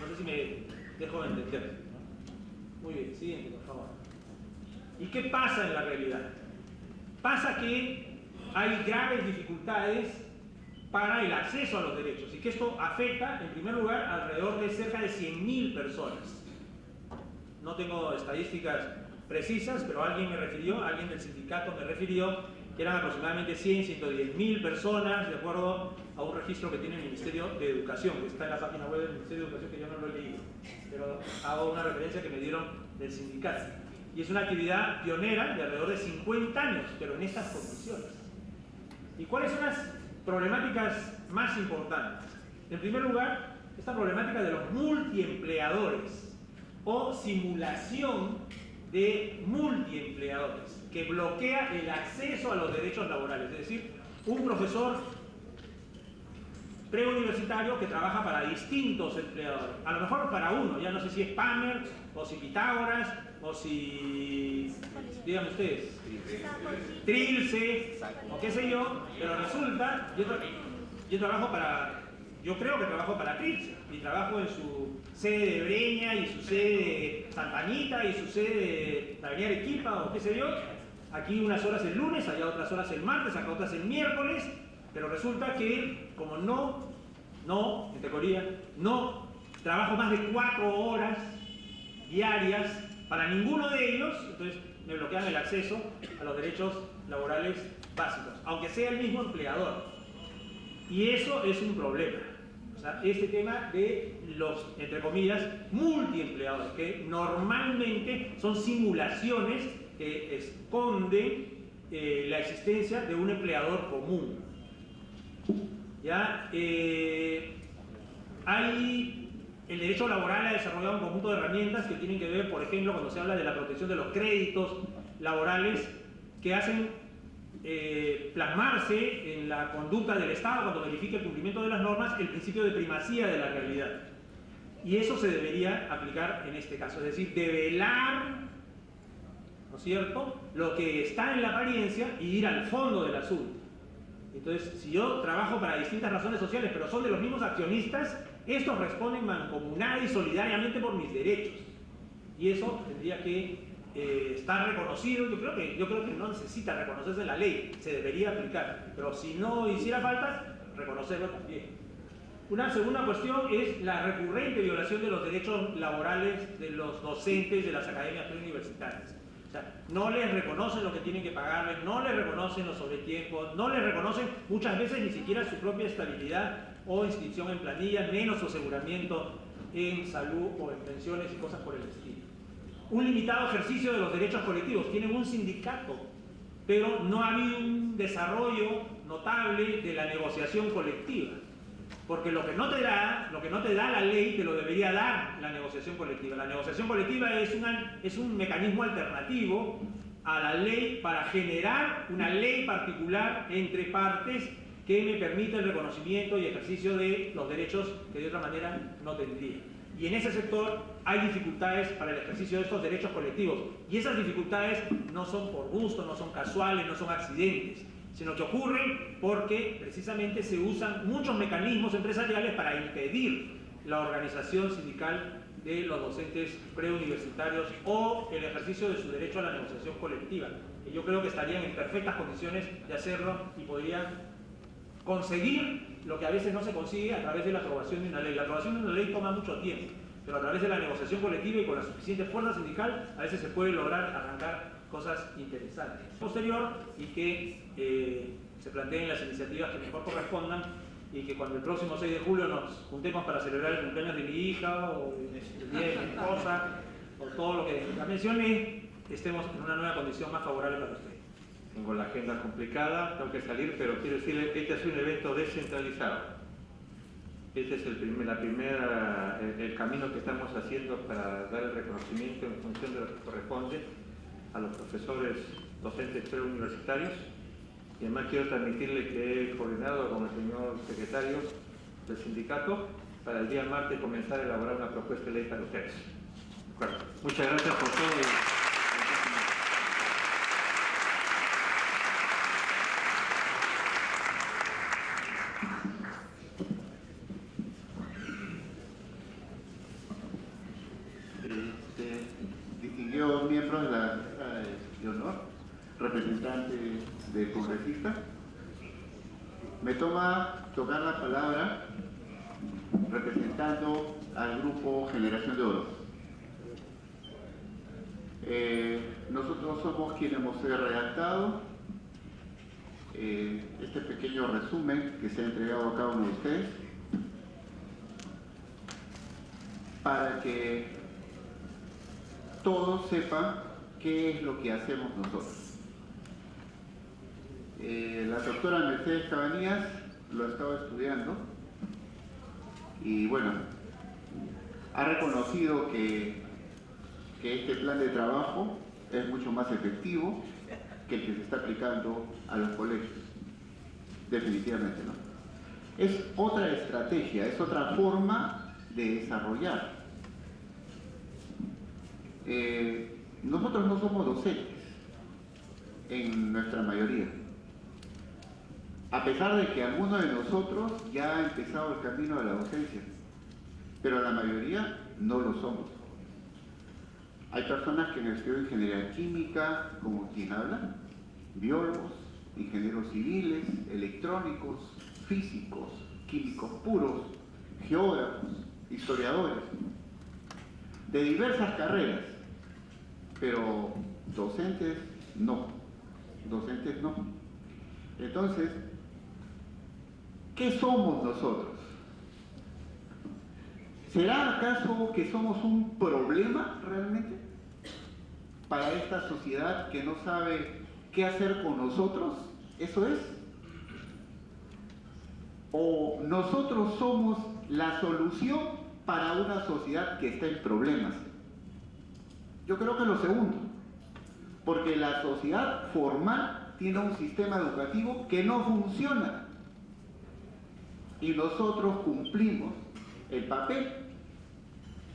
No sé si me dejo de entender. Muy bien, siguiente, por favor. ¿Y qué pasa en la realidad? Pasa que hay graves dificultades para el acceso a los derechos y que esto afecta, en primer lugar, alrededor de cerca de 100.000 personas. No tengo estadísticas precisas, pero alguien del sindicato me refirió que eran aproximadamente 110.000 personas, de acuerdo a un registro que tiene el Ministerio de Educación, que está en la página web del Ministerio de Educación, que yo no lo he leído, pero hago una referencia que me dieron del sindicato. Y es una actividad pionera de alrededor de 50 años, pero en estas condiciones. ¿Y cuáles son las problemáticas más importantes? En primer lugar, esta problemática de los multiempleadores o simulación de multiempleadores que bloquea el acceso a los derechos laborales. Es decir, un profesor preuniversitario que trabaja para distintos empleadores. A lo mejor para uno, ya no sé si es Palmer, o si Pitágoras, o si, díganme ustedes, Trilce, o qué sé yo, pero resulta, yo trabajo para, yo creo que trabajo para Trilce, y trabajo en su sede de Breña, y su sede de Santa Anita, y su sede de la Avenida Arequipa, o qué sé yo. Aquí unas horas el lunes, allá otras horas el martes, acá otras el miércoles, pero resulta que como en teoría, no trabajo más de 4 horas diarias para ninguno de ellos, entonces me bloquean el acceso a los derechos laborales básicos, aunque sea el mismo empleador. Y eso es un problema. O sea, este tema de los, entre comillas, multiempleadores, que normalmente son simulaciones que esconden la existencia de un empleador común. ¿Ya? Hay el derecho laboral ha desarrollado un conjunto de herramientas que tienen que ver, por ejemplo, cuando se habla de la protección de los créditos laborales, que hacen plasmarse en la conducta del Estado cuando verifique el cumplimiento de las normas el principio de primacía de la realidad. Y eso se debería aplicar en este caso, es decir, develar, ¿no es cierto?, lo que está en la apariencia y ir al fondo del asunto. Entonces, si yo trabajo para distintas razones sociales, pero son de los mismos accionistas, estos responden mancomunada y solidariamente por mis derechos. Y eso tendría que estar reconocido. Yo creo que no necesita reconocerse en la ley, se debería aplicar. Pero si no hiciera falta, reconocerlo también. Una segunda cuestión es la recurrente violación de los derechos laborales de los docentes de las academias preuniversitarias. O sea, no les reconocen lo que tienen que pagarles, no les reconocen los sobretiempos, no les reconocen muchas veces ni siquiera su propia estabilidad o inscripción en planillas, menos su aseguramiento en salud o en pensiones y cosas por el estilo. un limitado ejercicio de los derechos colectivos, tienen un sindicato, pero no ha habido un desarrollo notable de la negociación colectiva. Porque lo que no te da la ley, te lo debería dar la negociación colectiva. La negociación colectiva es un mecanismo alternativo a la ley para generar una ley particular entre partes que me permita el reconocimiento y ejercicio de los derechos que de otra manera no tendría. Y en ese sector hay dificultades para el ejercicio de estos derechos colectivos. Y esas dificultades no son por gusto, no son casuales, no son accidentes, sino que ocurren porque precisamente se usan muchos mecanismos empresariales para impedir la organización sindical de los docentes preuniversitarios o el ejercicio de su derecho a la negociación colectiva. Y yo creo que estarían en perfectas condiciones de hacerlo y podrían conseguir lo que a veces no se consigue a través de la aprobación de una ley. La aprobación de una ley toma mucho tiempo, pero a través de la negociación colectiva y con la suficiente fuerza sindical a veces se puede lograr arrancar cosas interesantes. Posterior, y que se planteen las iniciativas que mejor correspondan y que cuando el próximo 6 de julio nos juntemos para celebrar el cumpleaños de mi hija o el día de mi esposa o todo lo que la mencioné, estemos en una nueva condición más favorable para ustedes. Tengo la agenda complicada, tengo que salir, pero quiero decirle que este es un evento descentralizado. Este es el camino que estamos haciendo para dar el reconocimiento en función de lo que corresponde a los profesores docentes preuniversitarios. Y además quiero transmitirle que he coordinado con el señor secretario del sindicato para el día martes comenzar a elaborar una propuesta de ley para ustedes. ¿De acuerdo? Muchas gracias por todo. Distinguidos miembros de la mesa de honor, representantes de congresistas, me toma tocar la palabra representando al grupo Generación de Oro. Nosotros somos quienes hemos redactado este pequeño resumen que se ha entregado a cada uno de ustedes para que todos sepan qué es lo que hacemos nosotros. La doctora Mercedes Cabanillas lo ha estado estudiando y bueno, ha reconocido que este plan de trabajo es mucho más efectivo que el que se está aplicando a los colegios. Definitivamente no. Es otra estrategia, es otra forma de desarrollar. Nosotros no somos docentes en nuestra mayoría, a pesar de que alguno de nosotros ya ha empezado el camino de la docencia, pero la mayoría no lo somos. Hay personas que han estudiado ingeniería química, como quien habla, biólogos, ingenieros civiles, electrónicos, físicos, químicos puros, geógrafos, historiadores, de diversas carreras, pero docentes no. Entonces, ¿qué somos nosotros? ¿Será acaso que somos un problema realmente para esta sociedad que no sabe qué hacer con nosotros? ¿Eso es? ¿O nosotros somos la solución para una sociedad que está en problemas? Yo creo que lo segundo, porque la sociedad formal tiene un sistema educativo que no funciona y nosotros cumplimos el papel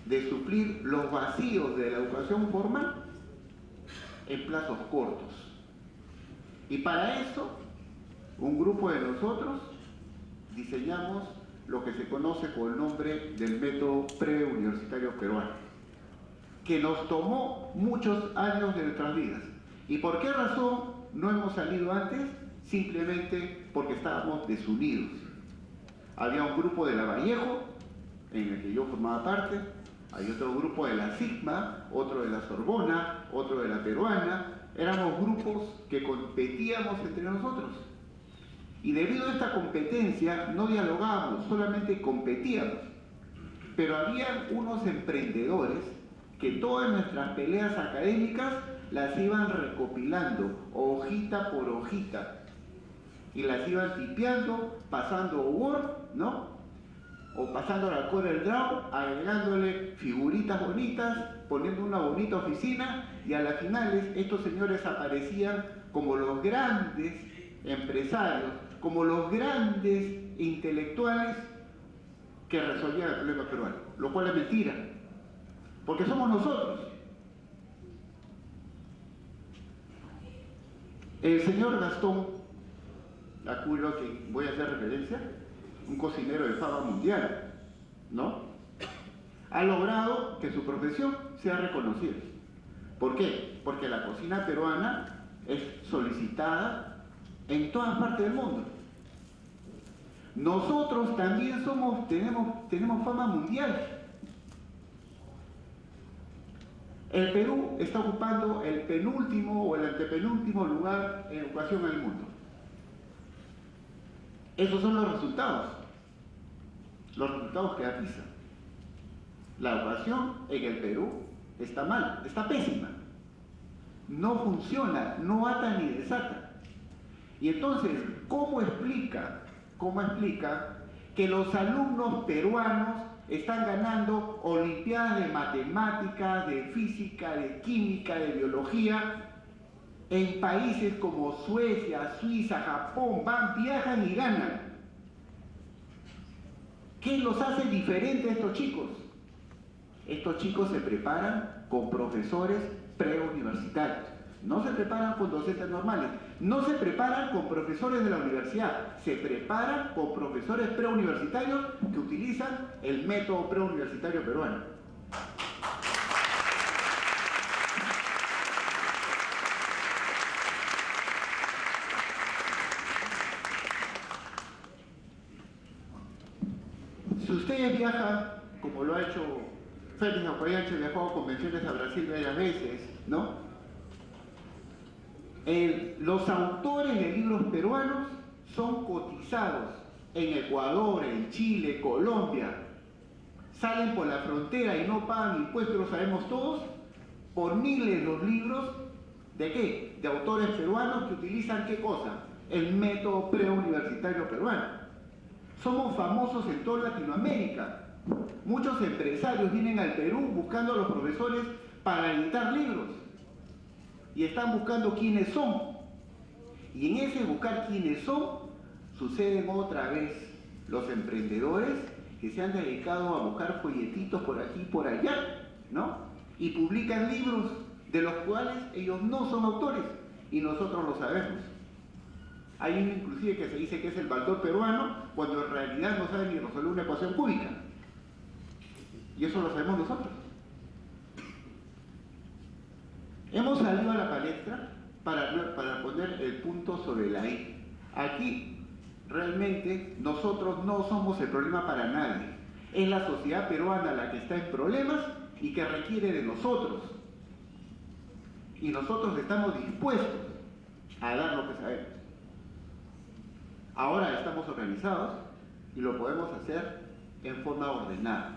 de suplir los vacíos de la educación formal en plazos cortos. Y para eso, un grupo de nosotros diseñamos lo que se conoce con el nombre del método preuniversitario peruano, que nos tomó muchos años de nuestras vidas. ¿Y por qué razón no hemos salido antes? Simplemente porque estábamos desunidos. Había un grupo de la Vallejo, en el que yo formaba parte, hay otro grupo de la Sigma, otro de la Sorbona, otro de la Peruana. Éramos grupos que competíamos entre nosotros. Y debido a esta competencia no dialogábamos, solamente competíamos. Pero había unos emprendedores que todas nuestras peleas académicas las iban recopilando, hojita por hojita, y las iban tipeando, pasando Word, ¿no? O pasando la Corel Draw, agregándole figuritas bonitas, poniendo una bonita oficina, y a las finales estos señores aparecían como los grandes empresarios, como los grandes intelectuales que resolvían el problema peruano, lo cual es mentira, porque somos nosotros. El señor Gastón Acurio, a quien voy a hacer referencia, un cocinero de fama mundial, ¿no? Ha logrado que su profesión sea reconocida. ¿Por qué? Porque la cocina peruana es solicitada en todas partes del mundo. Nosotros también tenemos fama mundial. El Perú está ocupando el penúltimo o el antepenúltimo lugar en educación en el mundo. Esos son los resultados que da PISA. La educación en el Perú está mal, está pésima. No funciona, no ata ni desata. Y entonces, ¿cómo explica que los alumnos peruanos están ganando olimpiadas de matemáticas, de física, de química, de biología, en países como Suecia, Suiza, Japón? Viajan y ganan. ¿Qué los hace diferentes a estos chicos? Estos chicos se preparan con profesores preuniversitarios. No se preparan con docentes normales, no se preparan con profesores de la universidad, se preparan con profesores preuniversitarios que utilizan el método preuniversitario peruano. Si ustedes viajan, como lo ha hecho Félix Aguayanche, viajó a convenciones a Brasil varias veces, ¿no? Los autores de libros peruanos son cotizados en Ecuador, en Chile, Colombia. Salen por la frontera y no pagan impuestos, lo sabemos todos, por miles los libros ¿de qué? De autores peruanos que utilizan ¿qué cosa? El método preuniversitario peruano. Somos famosos en toda Latinoamérica. Muchos empresarios vienen al Perú buscando a los profesores para editar libros. Y están buscando quiénes son. Y en ese buscar quiénes son, suceden otra vez los emprendedores que se han dedicado a buscar folletitos por aquí y por allá, ¿no? Y publican libros de los cuales ellos no son autores, y nosotros lo sabemos. Hay uno inclusive que se dice que es el Baldor peruano, cuando en realidad no sabe ni resolver una ecuación cúbica. Y eso lo sabemos nosotros. Hemos salido a la palestra para poner el punto sobre la I. Aquí realmente nosotros no somos el problema para nadie. Es la sociedad peruana la que está en problemas y que requiere de nosotros. Y nosotros estamos dispuestos a dar lo que sabemos. Ahora estamos organizados y lo podemos hacer en forma ordenada.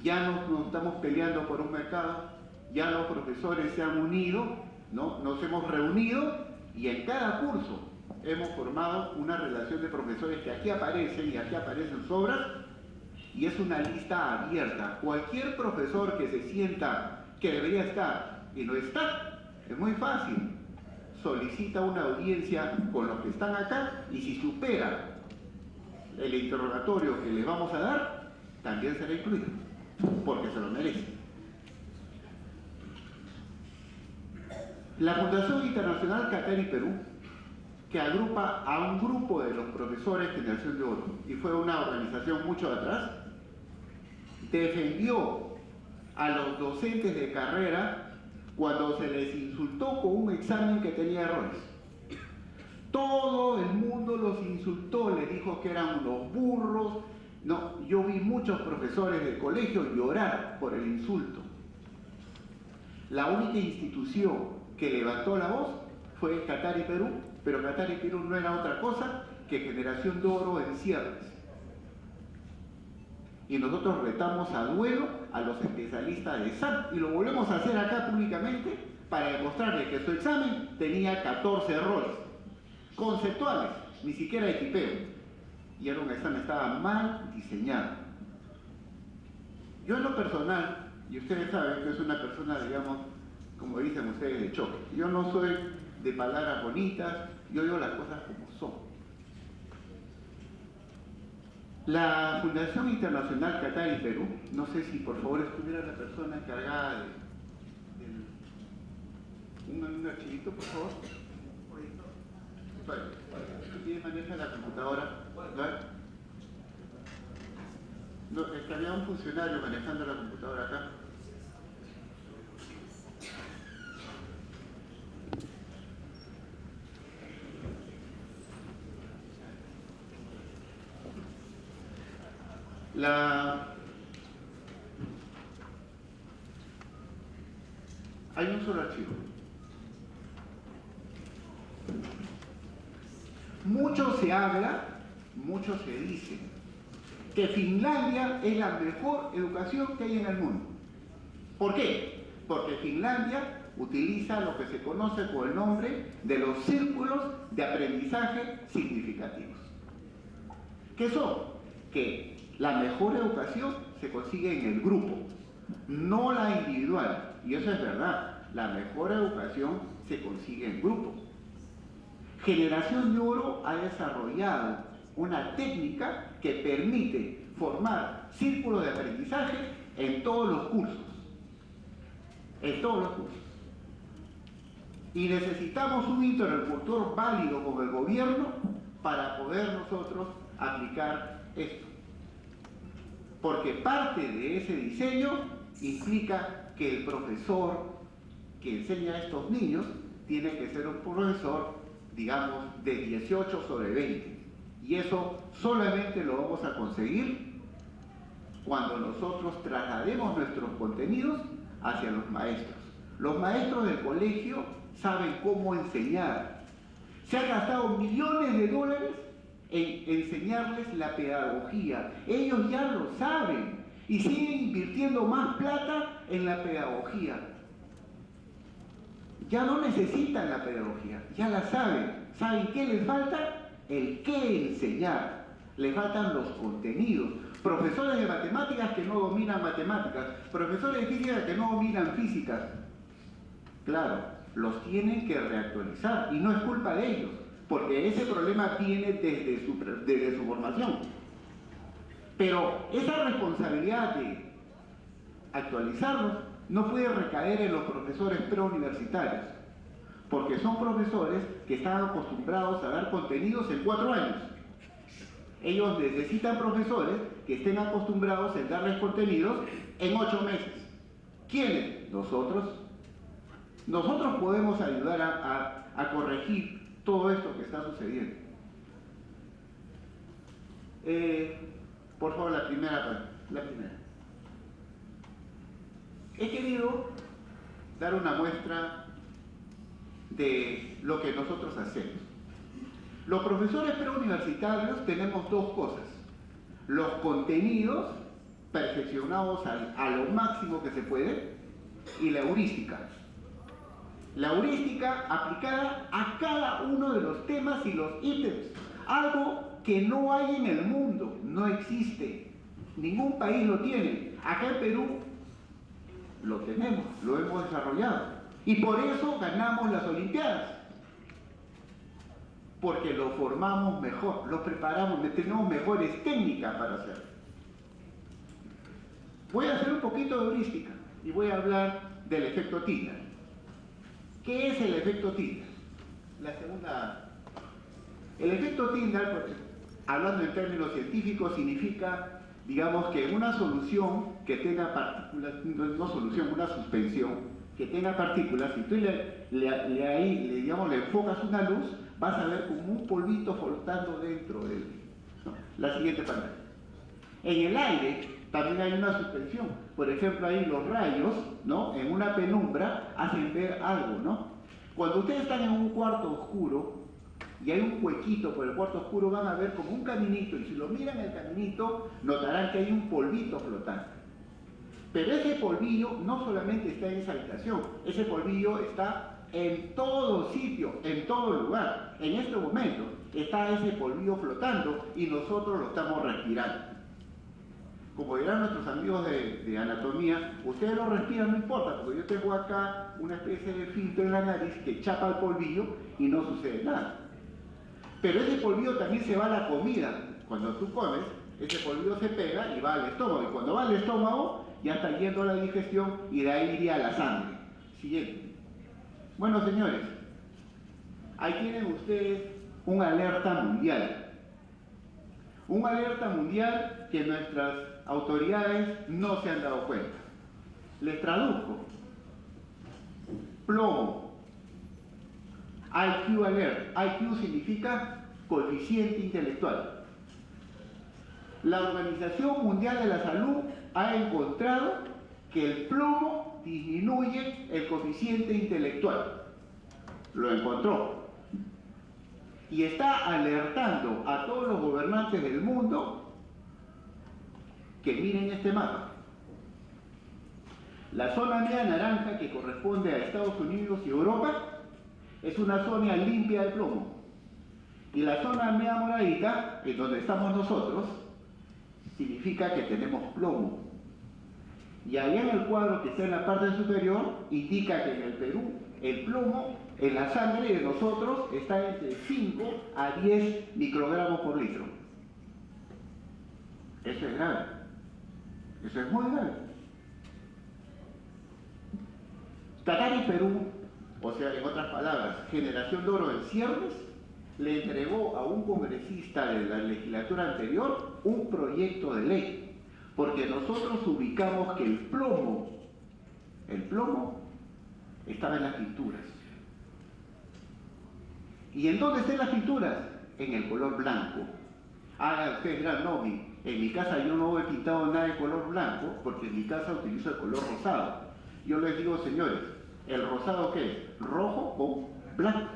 Ya no estamos peleando por un mercado. Ya los profesores se han unido, ¿no? Nos hemos reunido y en cada curso hemos formado una relación de profesores que aquí aparecen y aquí aparecen sus obras, y es una lista abierta. Cualquier profesor que se sienta que debería estar y no está, es muy fácil. Solicita una audiencia con los que están acá y si supera el interrogatorio que les vamos a dar, también será incluido, porque se lo merece. La Fundación Internacional Qatar y Perú, que agrupa a un grupo de los profesores Generación de Oro, y fue una organización mucho atrás, defendió a los docentes de carrera cuando se les insultó con un examen que tenía errores. Todo el mundo los insultó, les dijo que eran unos burros. No, yo vi muchos profesores del colegio llorar por el insulto. La única institución que levantó la voz fue Qatar y Perú, pero Qatar y Perú no era otra cosa que Generación de Oro en cierres. Y nosotros retamos a duelo a los especialistas de examen. Y lo volvemos a hacer acá públicamente para demostrarle que su examen tenía 14 errores conceptuales, ni siquiera de tipeo. Y era un examen, estaba mal diseñado. Yo en lo personal, y ustedes saben que es una persona, digamos, como dicen ustedes, de choque. Yo no soy de palabras bonitas, yo digo las cosas como son. La Fundación Internacional Qatar y Perú, no sé si por favor estuviera la persona encargada un archivito, por favor. ¿Quién maneja la computadora? No, es que había un funcionario manejando la computadora acá. Hay un solo archivo. Mucho se habla, mucho se dice, que Finlandia es la mejor educación que hay en el mundo. ¿Por qué? Porque Finlandia utiliza lo que se conoce por el nombre de los círculos de aprendizaje significativos. ¿Qué son? Que la mejor educación se consigue en el grupo, no la individual. Y eso es verdad, la mejor educación se consigue en grupo. Generación de Oro ha desarrollado una técnica que permite formar círculos de aprendizaje en todos los cursos. En todos los cursos. Y necesitamos un interlocutor válido con el gobierno para poder nosotros aplicar esto. Porque parte de ese diseño implica que el profesor que enseña a estos niños tiene que ser un profesor, digamos, de 18 sobre 20. Y eso solamente lo vamos a conseguir cuando nosotros traslademos nuestros contenidos hacia los maestros. Los maestros del colegio saben cómo enseñar. Se han gastado millones de dólares en enseñarles la pedagogía. Ellos ya lo saben y siguen invirtiendo más plata en la pedagogía. Ya no necesitan la pedagogía, ya la saben. ¿Saben qué les falta? El qué enseñar. Les faltan los contenidos. Profesores de matemáticas que no dominan matemáticas, profesores de física que no dominan físicas. Claro, los tienen que reactualizar y no es culpa de ellos, porque ese problema viene desde su formación. Pero esa responsabilidad de actualizarlos no puede recaer en los profesores preuniversitarios, porque son profesores que están acostumbrados a dar contenidos en 4 años. Ellos necesitan profesores que estén acostumbrados a darles contenidos en 8 meses. ¿Quiénes? Nosotros. Nosotros podemos ayudar a corregir todo esto que está sucediendo. Por favor, la primera. He querido dar una muestra de lo que nosotros hacemos. Los profesores preuniversitarios tenemos 2 cosas: los contenidos perfeccionados a lo máximo que se puede y la heurística. La heurística aplicada a cada uno de los temas y los ítems. Algo que no hay en el mundo, no existe. Ningún país lo tiene. Acá en Perú lo tenemos, lo hemos desarrollado. Y por eso ganamos las Olimpiadas. Porque lo formamos mejor, lo preparamos, tenemos mejores técnicas para hacerlo. Voy a hacer un poquito de heurística y voy a hablar del efecto Tyndall. ¿Qué es el efecto Tyndall? La segunda. El efecto Tyndall, hablando en términos científicos, significa, digamos, que una solución que tenga partículas, no solución, una suspensión que tenga partículas, si tú le enfocas una luz, vas a ver como un polvito flotando dentro de él. ¿No? La siguiente pantalla. En el aire también hay una suspensión. Por ejemplo, ahí los rayos, ¿no?, en una penumbra hacen ver algo, ¿no? Cuando ustedes están en un cuarto oscuro y hay un huequito por el cuarto oscuro, van a ver como un caminito, y si lo miran el caminito, notarán que hay un polvito flotante. Pero ese polvillo no solamente está en esa habitación, ese polvillo está en todo sitio, en todo lugar. En este momento está ese polvillo flotando y nosotros lo estamos respirando. Como dirán nuestros amigos de anatomía, ustedes lo respiran, no importa, porque yo tengo acá una especie de filtro en la nariz que chapa el polvillo y no sucede nada. Pero ese polvillo también se va a la comida. Cuando tú comes, ese polvillo se pega y va al estómago. Y cuando va al estómago, ya está yendo a la digestión y de ahí iría a la sangre. Siguiente. Bueno, señores, ahí tienen ustedes un alerta mundial. Un alerta mundial que nuestras autoridades no se han dado cuenta. Les traduzco. Plomo. IQ alert. IQ significa coeficiente intelectual. La Organización Mundial de la Salud ha encontrado que el plomo disminuye el coeficiente intelectual. Lo encontró. Y está alertando a todos los gobernantes del mundo que miren este mapa. La zona media naranja, que corresponde a Estados Unidos y Europa, es una zona limpia de plomo. Y la zona media moradita, en donde estamos nosotros, significa que tenemos plomo. Y allá en el cuadro que está en la parte superior, indica que en el Perú el plomo en la sangre de nosotros está entre 5 a 10 microgramos por litro. Eso es grave. Eso es muy grave. Qatar y Perú, o sea, en otras palabras, Generación de Oro en ciernes, le entregó a un congresista de la legislatura anterior un proyecto de ley, porque nosotros ubicamos que el plomo estaba en las pinturas. ¿Y en dónde están las pinturas? En el color blanco. Ahora ustedes dirán, no, en mi casa yo no he pintado nada de color blanco, porque en mi casa utilizo el color rosado. Yo les digo, señores, ¿el rosado qué es? Rojo con blanco.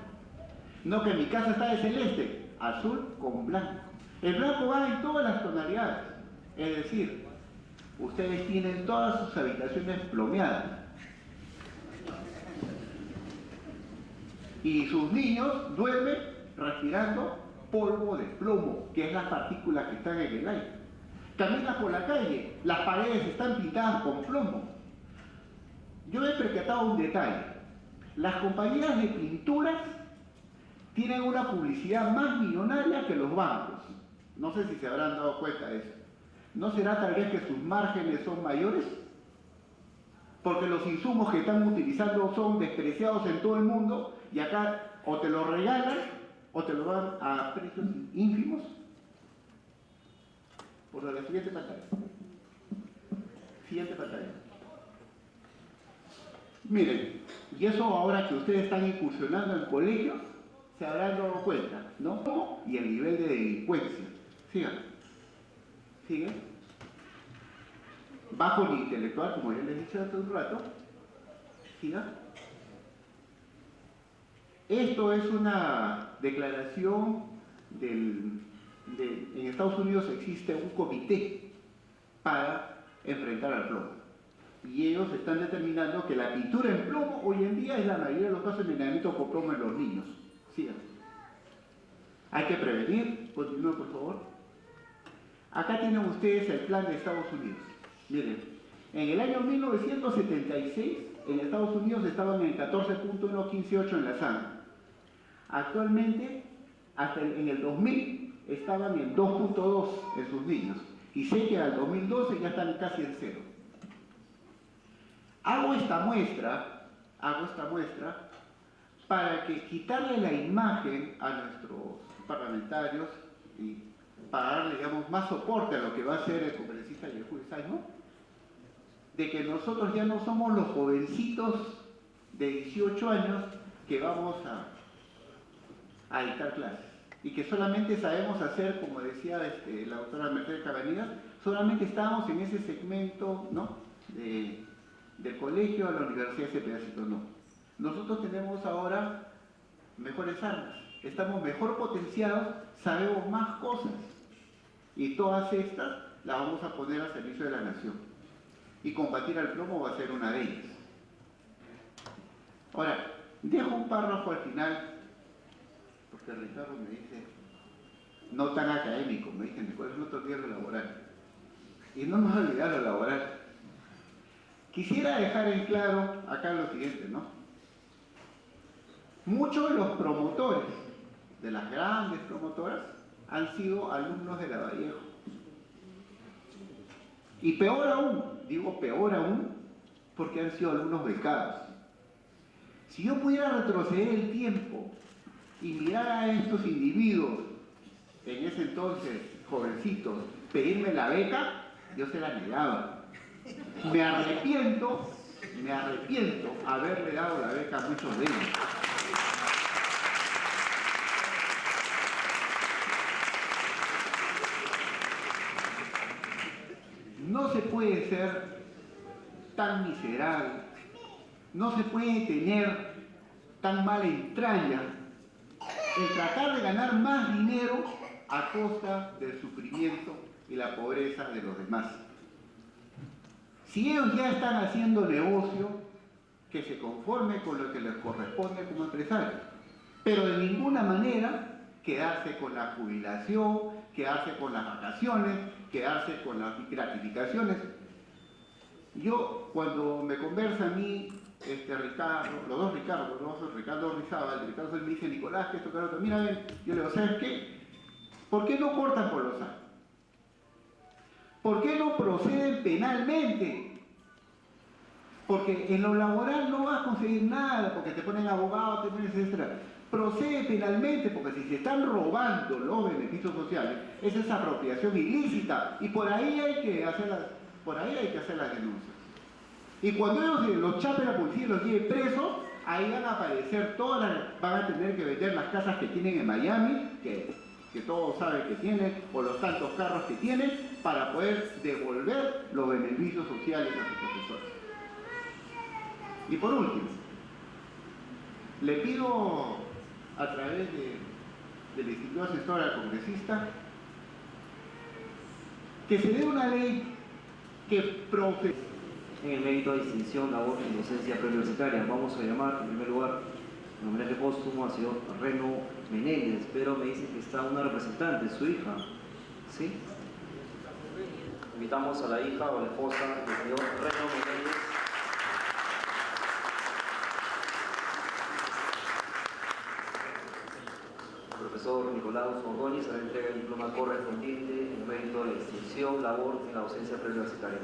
No, que en mi casa está de celeste, azul con blanco. El blanco va en todas las tonalidades. Es decir, ustedes tienen todas sus habitaciones plomeadas. Y sus niños duermen respirando polvo de plomo, que es las partículas que están en el aire. Caminas por la calle, las paredes están pintadas con plomo. Yo he percatado un detalle. Las compañías de pinturas tienen una publicidad más millonaria que los bancos. No sé si se habrán dado cuenta de eso. ¿No será tal vez que sus márgenes son mayores? Porque los insumos que están utilizando son despreciados en todo el mundo y acá o te lo regalan o te lo dan a precios ínfimos. Por la siguiente pantalla. Siguiente pantalla. Miren, y eso ahora que ustedes están incursionando en colegios, se habrán dado cuenta, ¿no? Y el nivel de delincuencia. Sigan. Sigue. Bajo el intelectual, como ya les he dicho hace un rato. Siga. Esto es una declaración en Estados Unidos existe un comité para enfrentar al plomo. Y ellos están determinando que la pintura en plomo hoy en día es la mayoría de los casos de envenenamiento con plomo en los niños. Sigan. Hay que prevenir. Continúen, por favor. Acá tienen ustedes el plan de Estados Unidos. Miren, en el año 1976, en Estados Unidos estaban en 14.118 en la sangre. Actualmente, hasta en el 2000, estaban en 2.2 en sus niños. Y sé que al 2012 ya están casi en cero. Hago esta muestra para que quitarle la imagen a nuestros parlamentarios y para darle, digamos, más soporte a lo que va a ser el congresista y el juez Simon, de que nosotros ya no somos los jovencitos de 18 años que vamos a dictar clases y que solamente sabemos hacer, como decía la doctora Mercedes Cabanillas, solamente estamos en ese segmento, ¿no?, del colegio a la universidad, ese pedacito no. Nosotros tenemos ahora mejores armas. estamos mejor potenciados, sabemos más cosas. Y todas estas las vamos a poner al servicio de la nación. Y combatir al plomo va a ser una de ellas. Ahora, dejo un párrafo al final, porque Ricardo me dice, no tan académico, me dicen, ¿cuál es el otro día lo laboral? Y no me voy a olvidar lo laboral. Quisiera dejar en claro acá lo siguiente, ¿no? Muchos de los promotores, de las grandes promotoras, han sido alumnos de Lavallejo. Y peor aún, digo peor aún, porque han sido alumnos becados. Si yo pudiera retroceder el tiempo y mirar a estos individuos, en ese entonces jovencitos, pedirme la beca, yo se la negaba. Me arrepiento haberle dado la beca a muchos de ellos. No se puede ser tan miserable, no se puede tener tan mala entraña el tratar de ganar más dinero a costa del sufrimiento y la pobreza de los demás. Si ellos ya están haciendo negocio, que se conforme con lo que les corresponde como empresarios, pero de ninguna manera quedarse con la jubilación, quedarse con las vacaciones, quedarse con las gratificaciones. Yo, cuando me conversa a mí, Ricardo, los dos Ricardo Rizábal, Ricardo me dice, Nicolás, que esto, claro, mira, ven, yo le digo, ¿sabes qué? ¿Por qué no cortan por los años? ¿Por qué no proceden penalmente? Porque en lo laboral no vas a conseguir nada, porque te ponen abogado, te ponen etcétera. Procede penalmente, porque si se están robando los beneficios sociales, esa es apropiación ilícita, y por ahí hay que hacer las denuncias. Y cuando ellos los chape la policía y los lleve presos, ahí van a aparecer van a tener que vender las casas que tienen en Miami, que todos saben que tienen, o los tantos carros que tienen, para poder devolver los beneficios sociales a sus profesores. Y por último, le pido a través del Instituto Asesor al Congresista que se dé una ley que En el mérito de distinción, labor y docencia preuniversitaria, vamos a llamar en primer lugar en homenaje póstumo al señor Reno Menéndez, pero me dicen que está una representante, su hija, ¿sí? Invitamos a la hija o la esposa del señor Reno Menéndez. El profesor Nicolás Ordóñez a la entrega del diploma correspondiente en el mérito de distinción, labor en la docencia preuniversitaria.